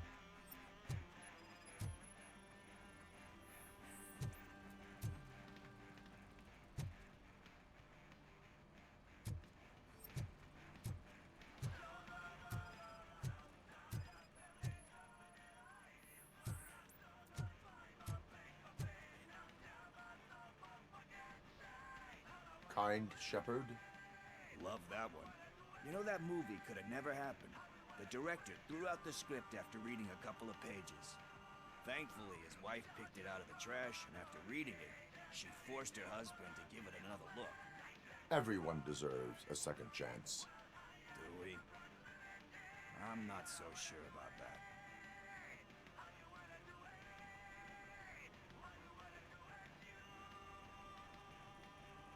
Kind Shepherd? Love that one. You know, that movie could have never happened. The director threw out the script after reading a couple of pages. Thankfully, his wife picked it out of the trash, and after reading it, she forced her husband to give it another look. Everyone deserves a second chance. Do we? I'm not so sure about that.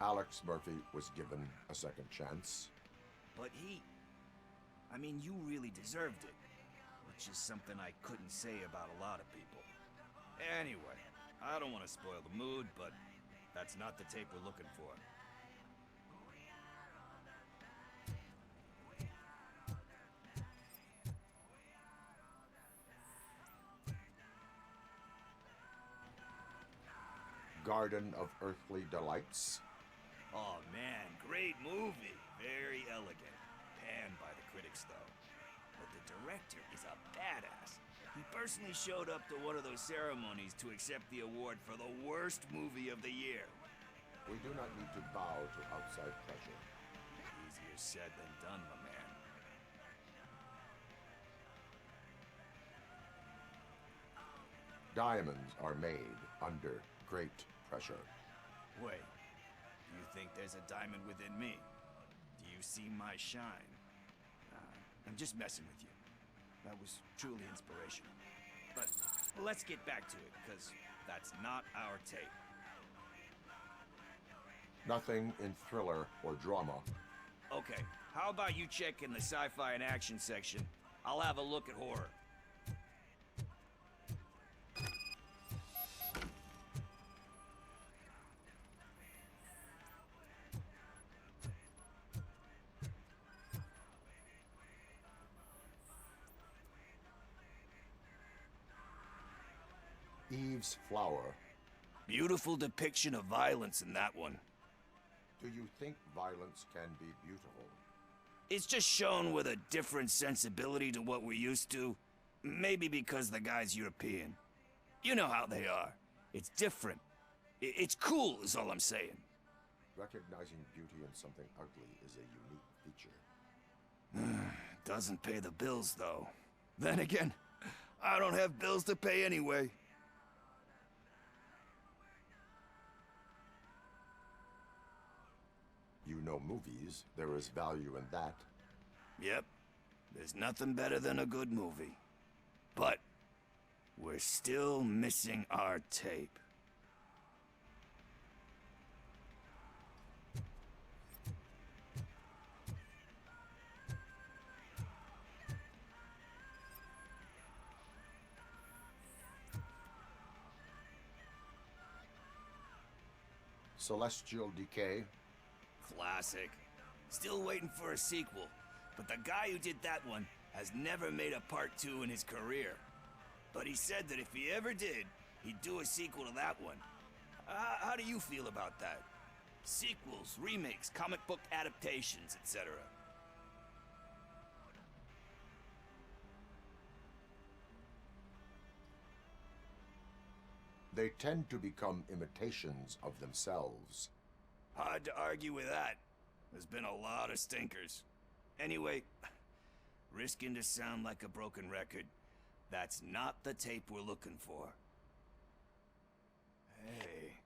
Alex Murphy was given a second chance. But I mean, you really deserved it. Which is something I couldn't say about a lot of people. Anyway, I don't want to spoil the mood, but that's not the tape we're looking for. Garden of Earthly Delights. Oh man, great movie. Very elegant. Panned by the critics, though. But the director is a badass. He personally showed up to one of those ceremonies to accept the award for the worst movie of the year. We do not need to bow to outside pressure. Easier said than done, my man. Diamonds are made under great pressure. Wait, You think there's a diamond within me? Do you see my shine? I'm just messing with you. That was truly inspirational. But let's get back to it, because that's not our tape. Nothing in thriller or drama. Okay, how about you check in the sci-fi and action section? I'll have a look at horror. Eve's Flower. Beautiful depiction of violence in that one. Do you think violence can be beautiful? It's just shown with a different sensibility to what we're used to. Maybe because the guy's European. You know how they are. It's different. It's cool is all I'm saying. Recognizing beauty in something ugly is a unique feature. Doesn't pay the bills, though. Then again, I don't have bills to pay anyway. You know movies. There is value in that. Yep. There's nothing better than a good movie. But we're still missing our tape. Celestial Decay. Classic. Still waiting for a sequel. But the guy who did that one has never made a part 2 in his career. But he said that if he ever did, he'd do a sequel to that one. How do you feel about that? Sequels, remakes, comic book adaptations, etc. They tend to become imitations of themselves. Hard to argue with that. There's been a lot of stinkers. Anyway, risking to sound like a broken record, that's not the tape we're looking for. Hey,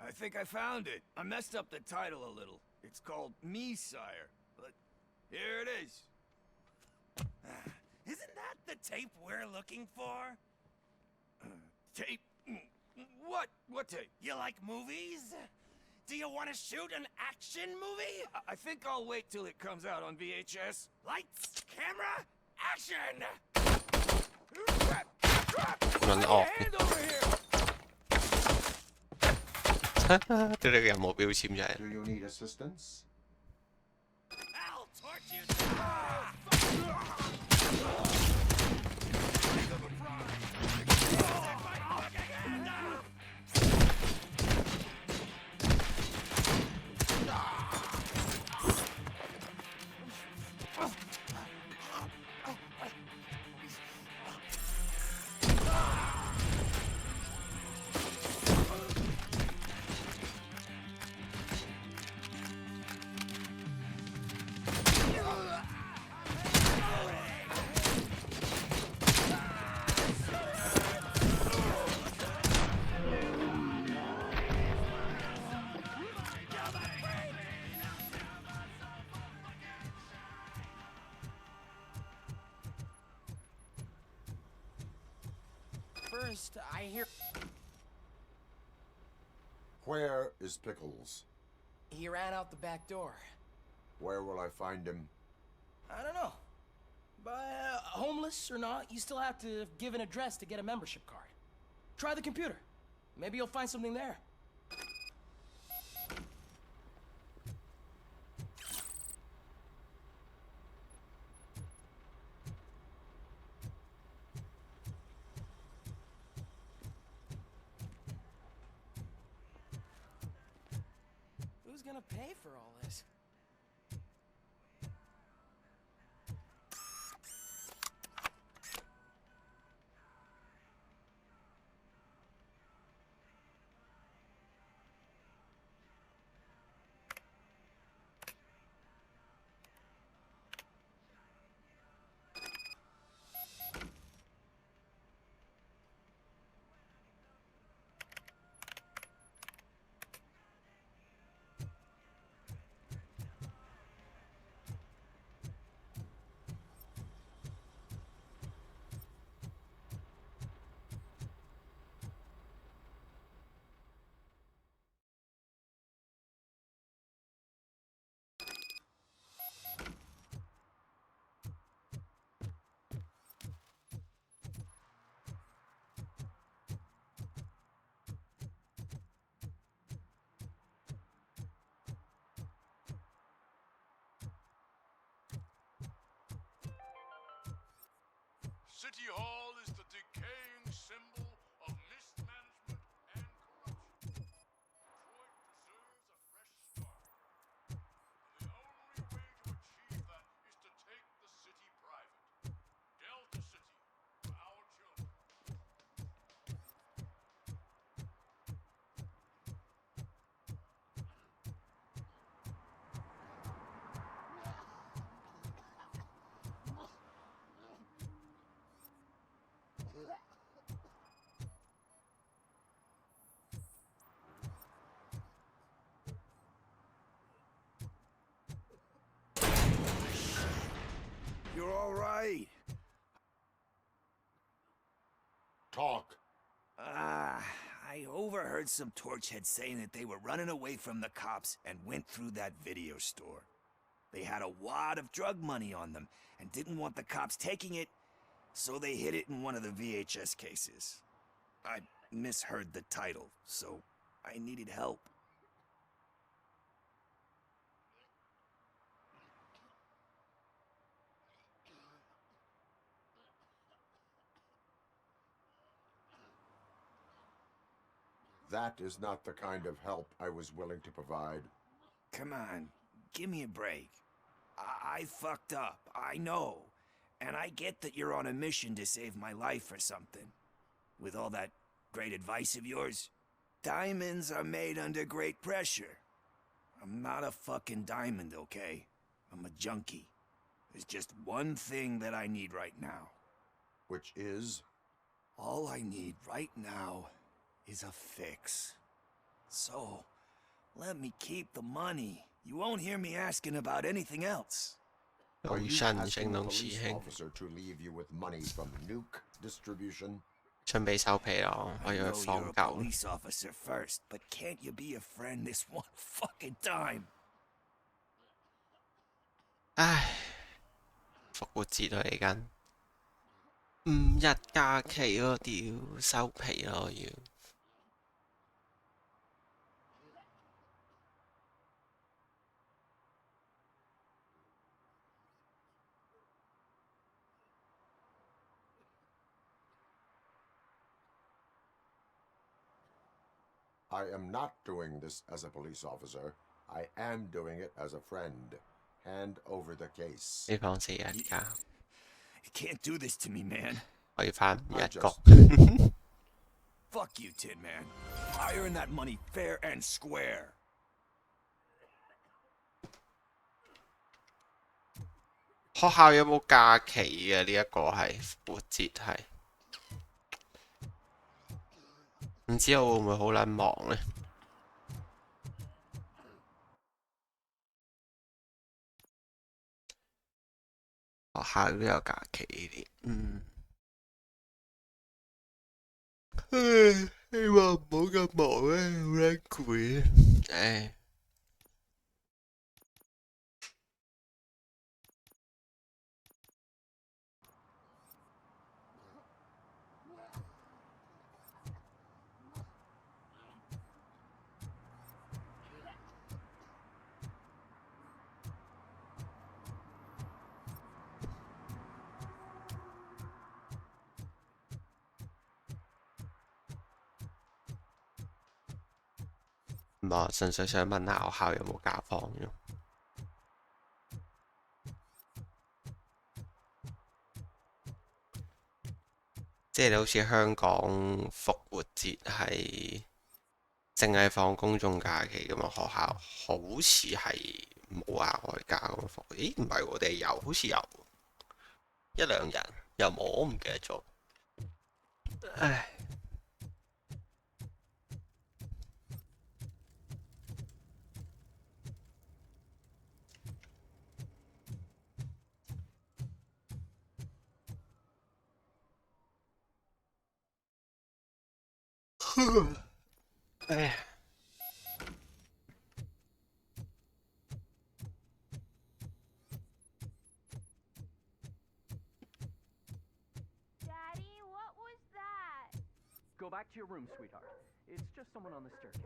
I think I found it. I messed up the title a little. It's called Me, Sire. But here it is. Isn't that the tape we're looking for? Tape? What tape? You like movies? Do you want to shoot an action movie? I think I'll wait till it comes out on VHS. Lights, camera, action! มันออก เรื่องอย่างโมบิลชิมใหญ่ Do you need assistance? I'll torch you! First, I hear... Where is Pickles? He ran out the back door. Where will I find him? I don't know. But homeless or not, you still have to give an address to get a membership card. Try the computer. Maybe you'll find something there. Who's gonna pay for all this? City Hall is the decaying symbol of mismanagement and corruption. Detroit deserves a fresh start. And the only way to achieve that is to take the city private. Delta City, for our children. You're all right. Talk. I overheard some torchheads saying that they were running away from the cops and went through that video store. They had a wad of drug money on them and didn't want the cops taking it, so they hid it in one of the VHS cases. I misheard the title, so I needed help. That is not the kind of help I was willing to provide. Come on, give me a break. I fucked up, I know. And I get that you're on a mission to save my life or something. With all that great advice of yours, diamonds are made under great pressure. I'm not a fucking diamond, okay? I'm a junkie. There's just one thing that I need right now. Which is? All I need right now is a fix. So, let me keep the money. You won't hear me asking about anything else. Are you 好 asking 神聖 the 同慈 police 兄， officer to leave you with money from nuke distribution? 準備收皮咯，我 I 要 know 去 you're 放 a 狗。 police officer first, but can't you be a friend this one fucking time? 唉，復活節啊嚟緊，5日假期喎，屌收皮咯我要。I am not doing this as a police officer. I am doing it as a friend. Hand over the case. 你放4日假， You can't do this to me, man. 我要翻5 I 日工。 Fuck you, Tin Man. I earn that money fair and square. 學校有冇假期嘅？呢一個係復活節係，唔知我會唔會好撚忙呢？學校都有假期呢啲，唉，希望唔好咁忙咧，好撚攰啊！唉。唔係，純粹想問下學校有冇假放啫。即係你好似香港復活節係淨係放公眾假期㗎嘛，學校好似係冇額外假咁復。咦？唔係我哋有，好似有1、2日，又冇，我唔記得咗。唉。唉。Daddy, what was that? Go back to your room, sweetheart. It's just someone on the staircase.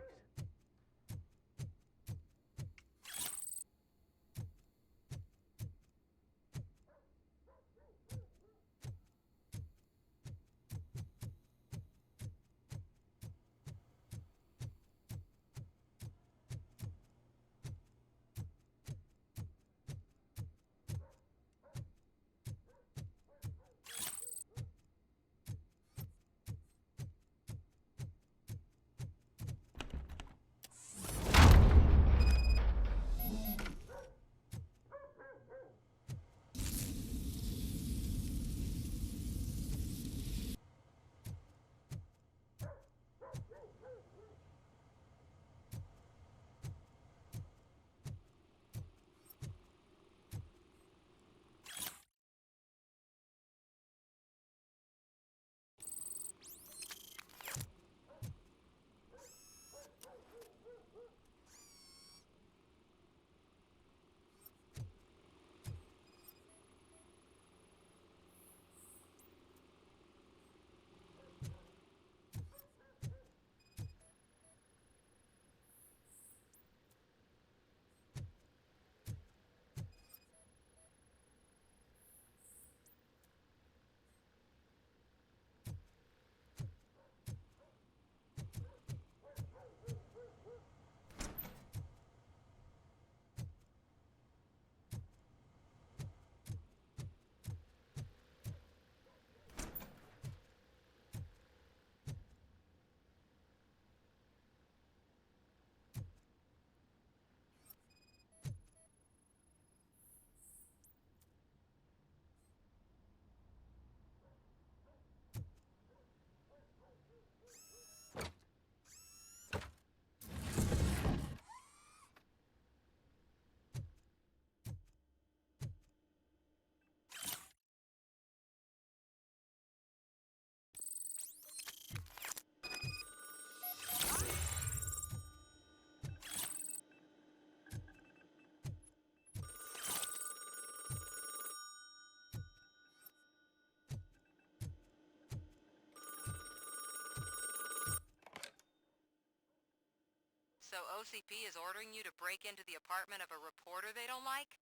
OCP is ordering you to break into the apartment of a reporter they don't like?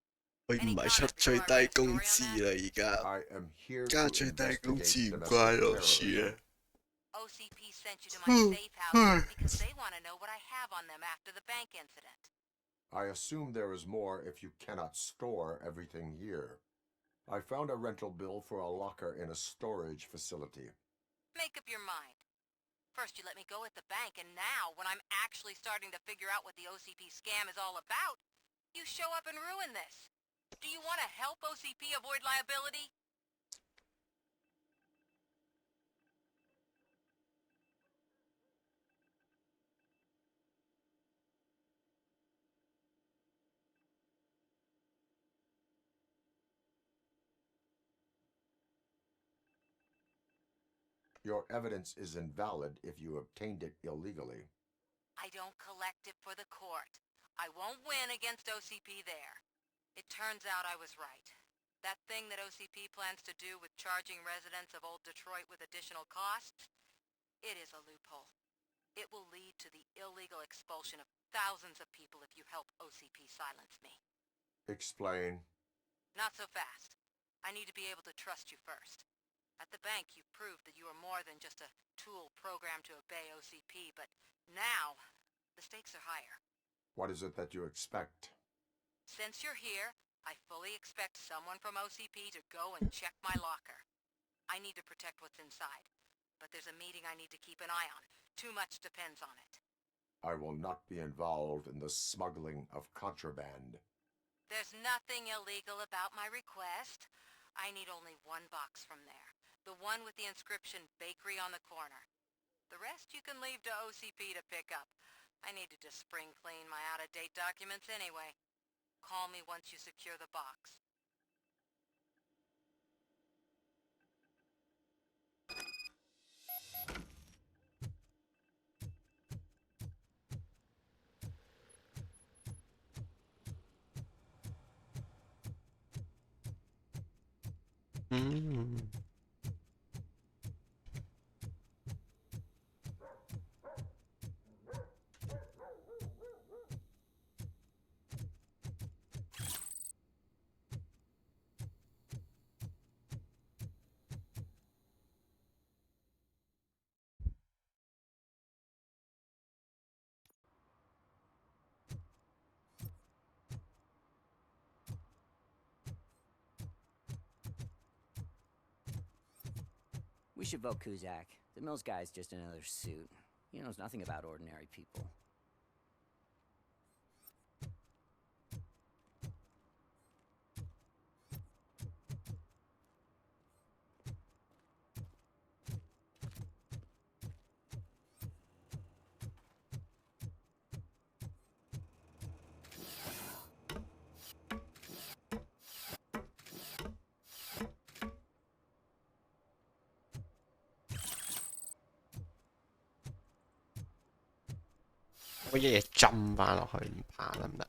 佢唔係出最低工資啦，而家 I am here 加 to 最低工 investigate 資唔 domestic 關我事 terrorism. 啊。OCP sent you to my safe house because they want to know what I have on them after the bank incident. I assume there is more if you cannot store everything here. I found a rental bill for a locker in a storage facility. Make up your mind. First you let me go at the bank, and now, when I'm actually starting to figure out what the OCP scam is all about, you show up and ruin this. Do you want to help OCP avoid liability? Your evidence is invalid if you obtained it illegally. I don't collect it for the court. I won't win against OCP there. It turns out I was right. That thing that OCP plans to do with charging residents of Old Detroit with additional costs, it is a loophole. It will lead to the illegal expulsion of thousands of people if you help OCP silence me. Explain. Not so fast. I need to be able to trust you first. At the bank, you proved that you are more than just a tool programmed to obey OCP, but now, the stakes are higher. What is it that you expect? Since you're here, I fully expect someone from OCP to go and check my locker. I need to protect what's inside, but there's a meeting I need to keep an eye on. Too much depends on it. I will not be involved in the smuggling of contraband. There's nothing illegal about my request. I need only one box from there. The one with the inscription Bakery on the corner. The rest you can leave to OCP to pick up. I need to just spring clean my out-of-date documents anyway. Call me once you secure the box. We should vote Kuzak. The Mills guy's just another suit. He knows nothing about ordinary people.我一嘢浸翻落去唔怕得唔得？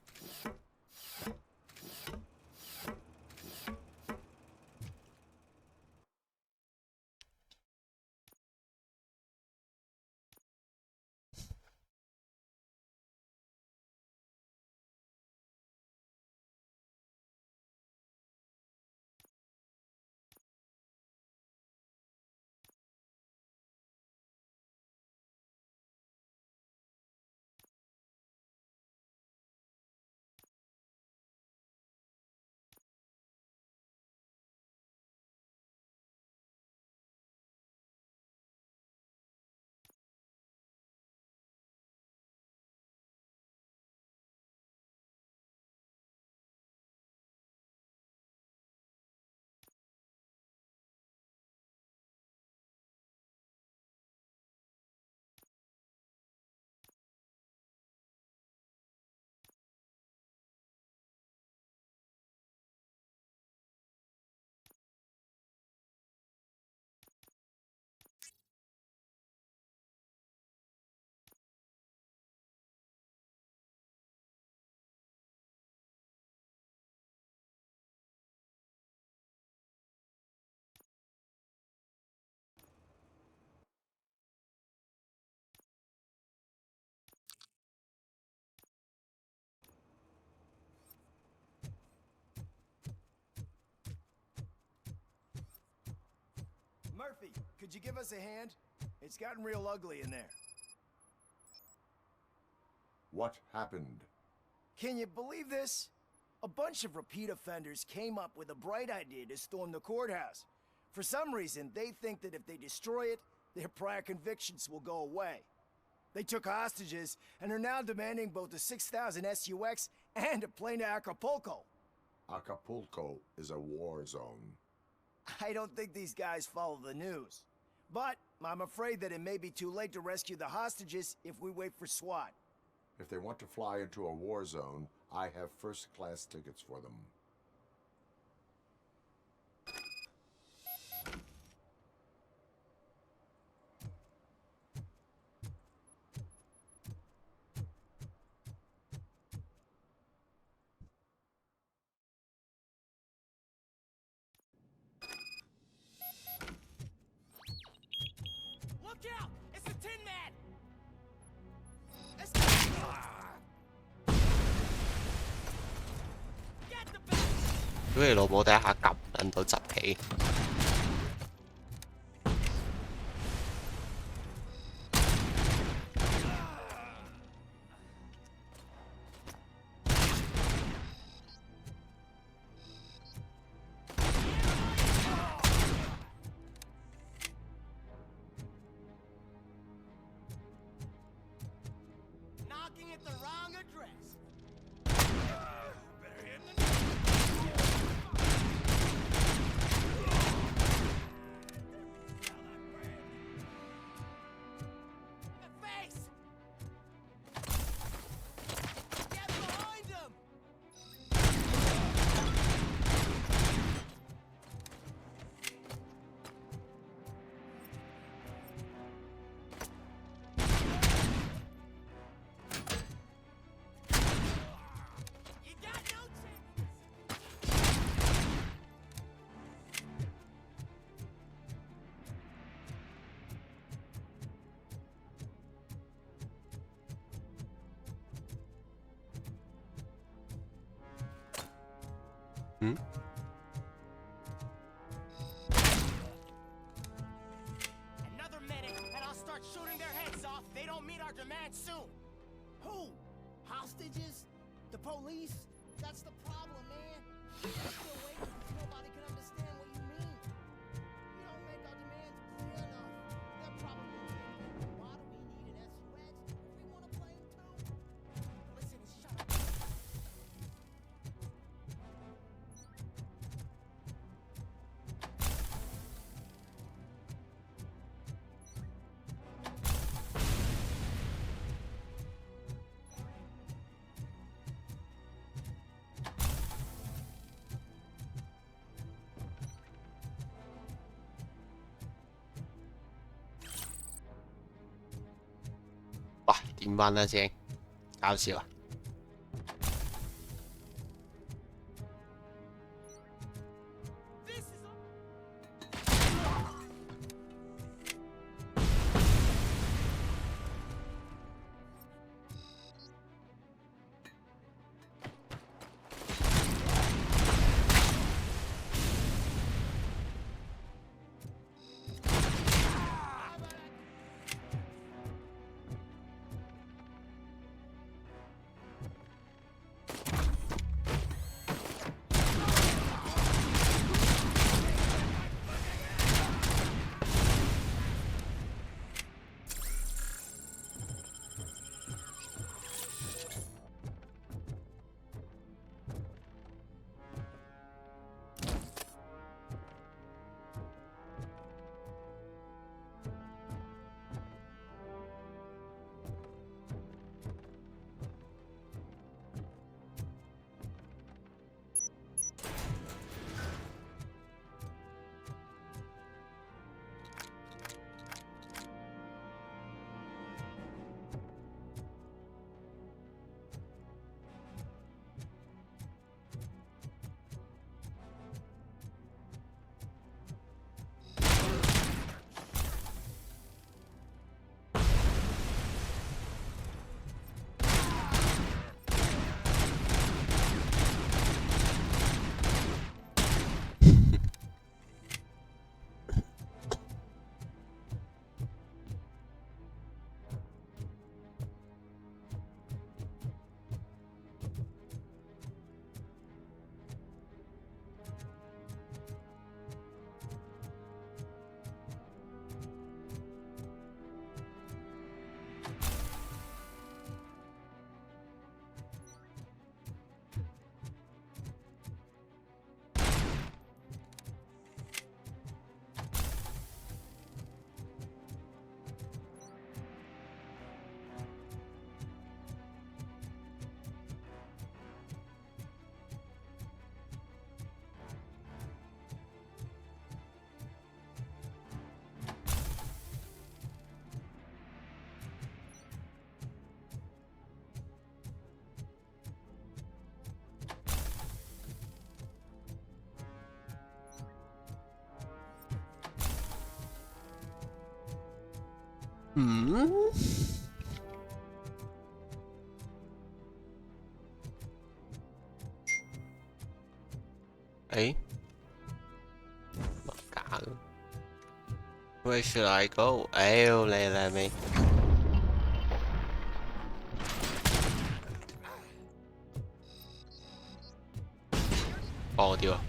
Murphy, could you give us a hand? It's gotten real ugly in there. What happened? Can you believe this? A bunch of repeat offenders came up with a bright idea to storm the courthouse. For some reason, they think that if they destroy it, their prior convictions will go away. They took hostages and are now demanding both a 6,000 SUX and a plane to Acapulco. Acapulco is a war zone. I don't think these guys follow the news. But I'm afraid that it may be too late to rescue the hostages if we wait for SWAT. If they want to fly into a war zone, I have first-class tickets for them. Look out! It's the Tin Man! 如果你老母第一下撳撚到窒起。Knocking at the wrong address. Better hit the face! Get behind him! You got no chance! Another minute, and I'll start shooting their heads off if they don't meet our demands soon. Who? Hostages? The police? That's the problem, man. We're still waiting because nobody can understand what you mean. You don't make our demands clear enough. They're probably thinking, why do we need an SUX if we want a plane too? Listen and shut up.哇！點溫啊正，搞笑啊！嗯？誒，假嘅。Where should I go？屌你老味！爆掉！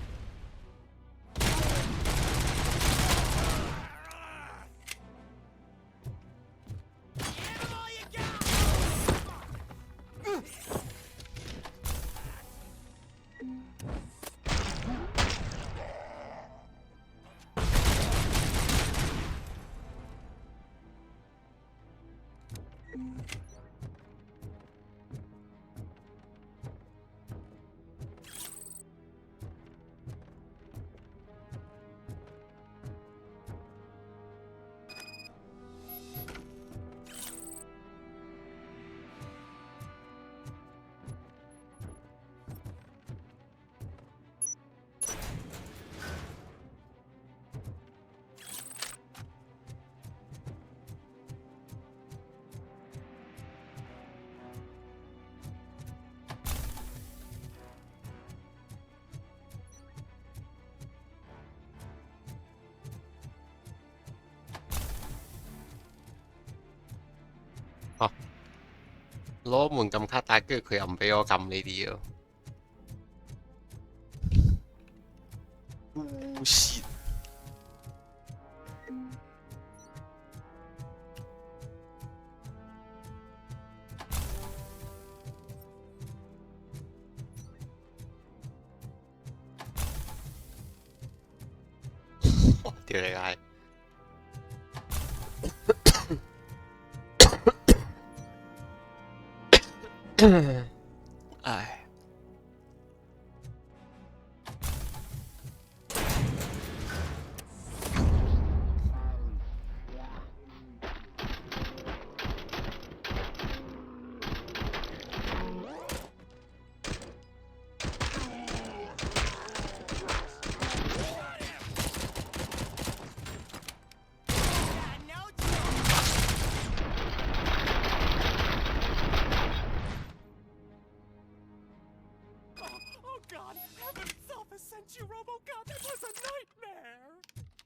哦，攞門撳卡帶，跟住佢又唔俾我撳呢啲喎。shit！屌你街！唉。You, RoboCop, it was a nightmare!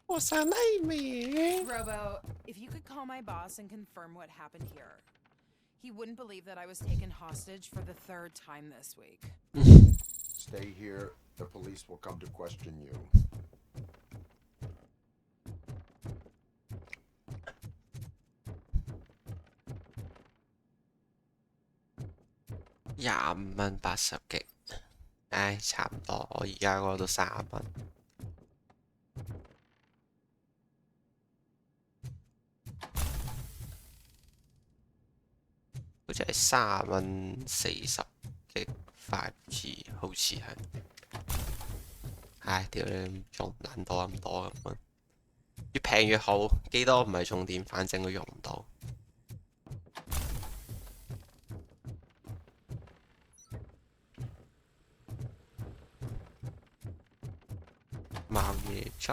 What's a nightmare? Robo, if you could call my boss and confirm what happened here. He wouldn't believe that I was taken hostage for the 3rd time this week. Stay here. The police will come to question you.25蚊80擊，唉，差唔多。我而家嗰個都30蚊。好似係30蚊40擊5G，好似係。唉，屌你，用唔撚到咁多咁樣，越平越好，幾多唔係重點，反正都用唔到。貓嘢出。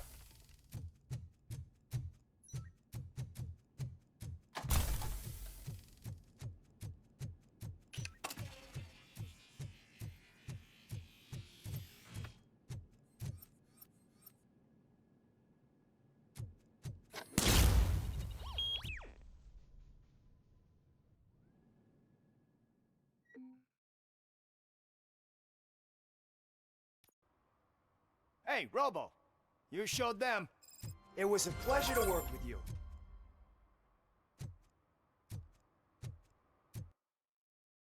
Hey, Robo, you showed them. It was a pleasure to work with you.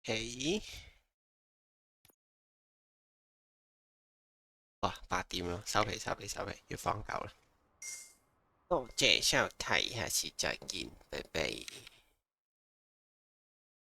誒，哇，8點啦，收皮，要放狗啦。多謝收睇，下次再見，拜拜。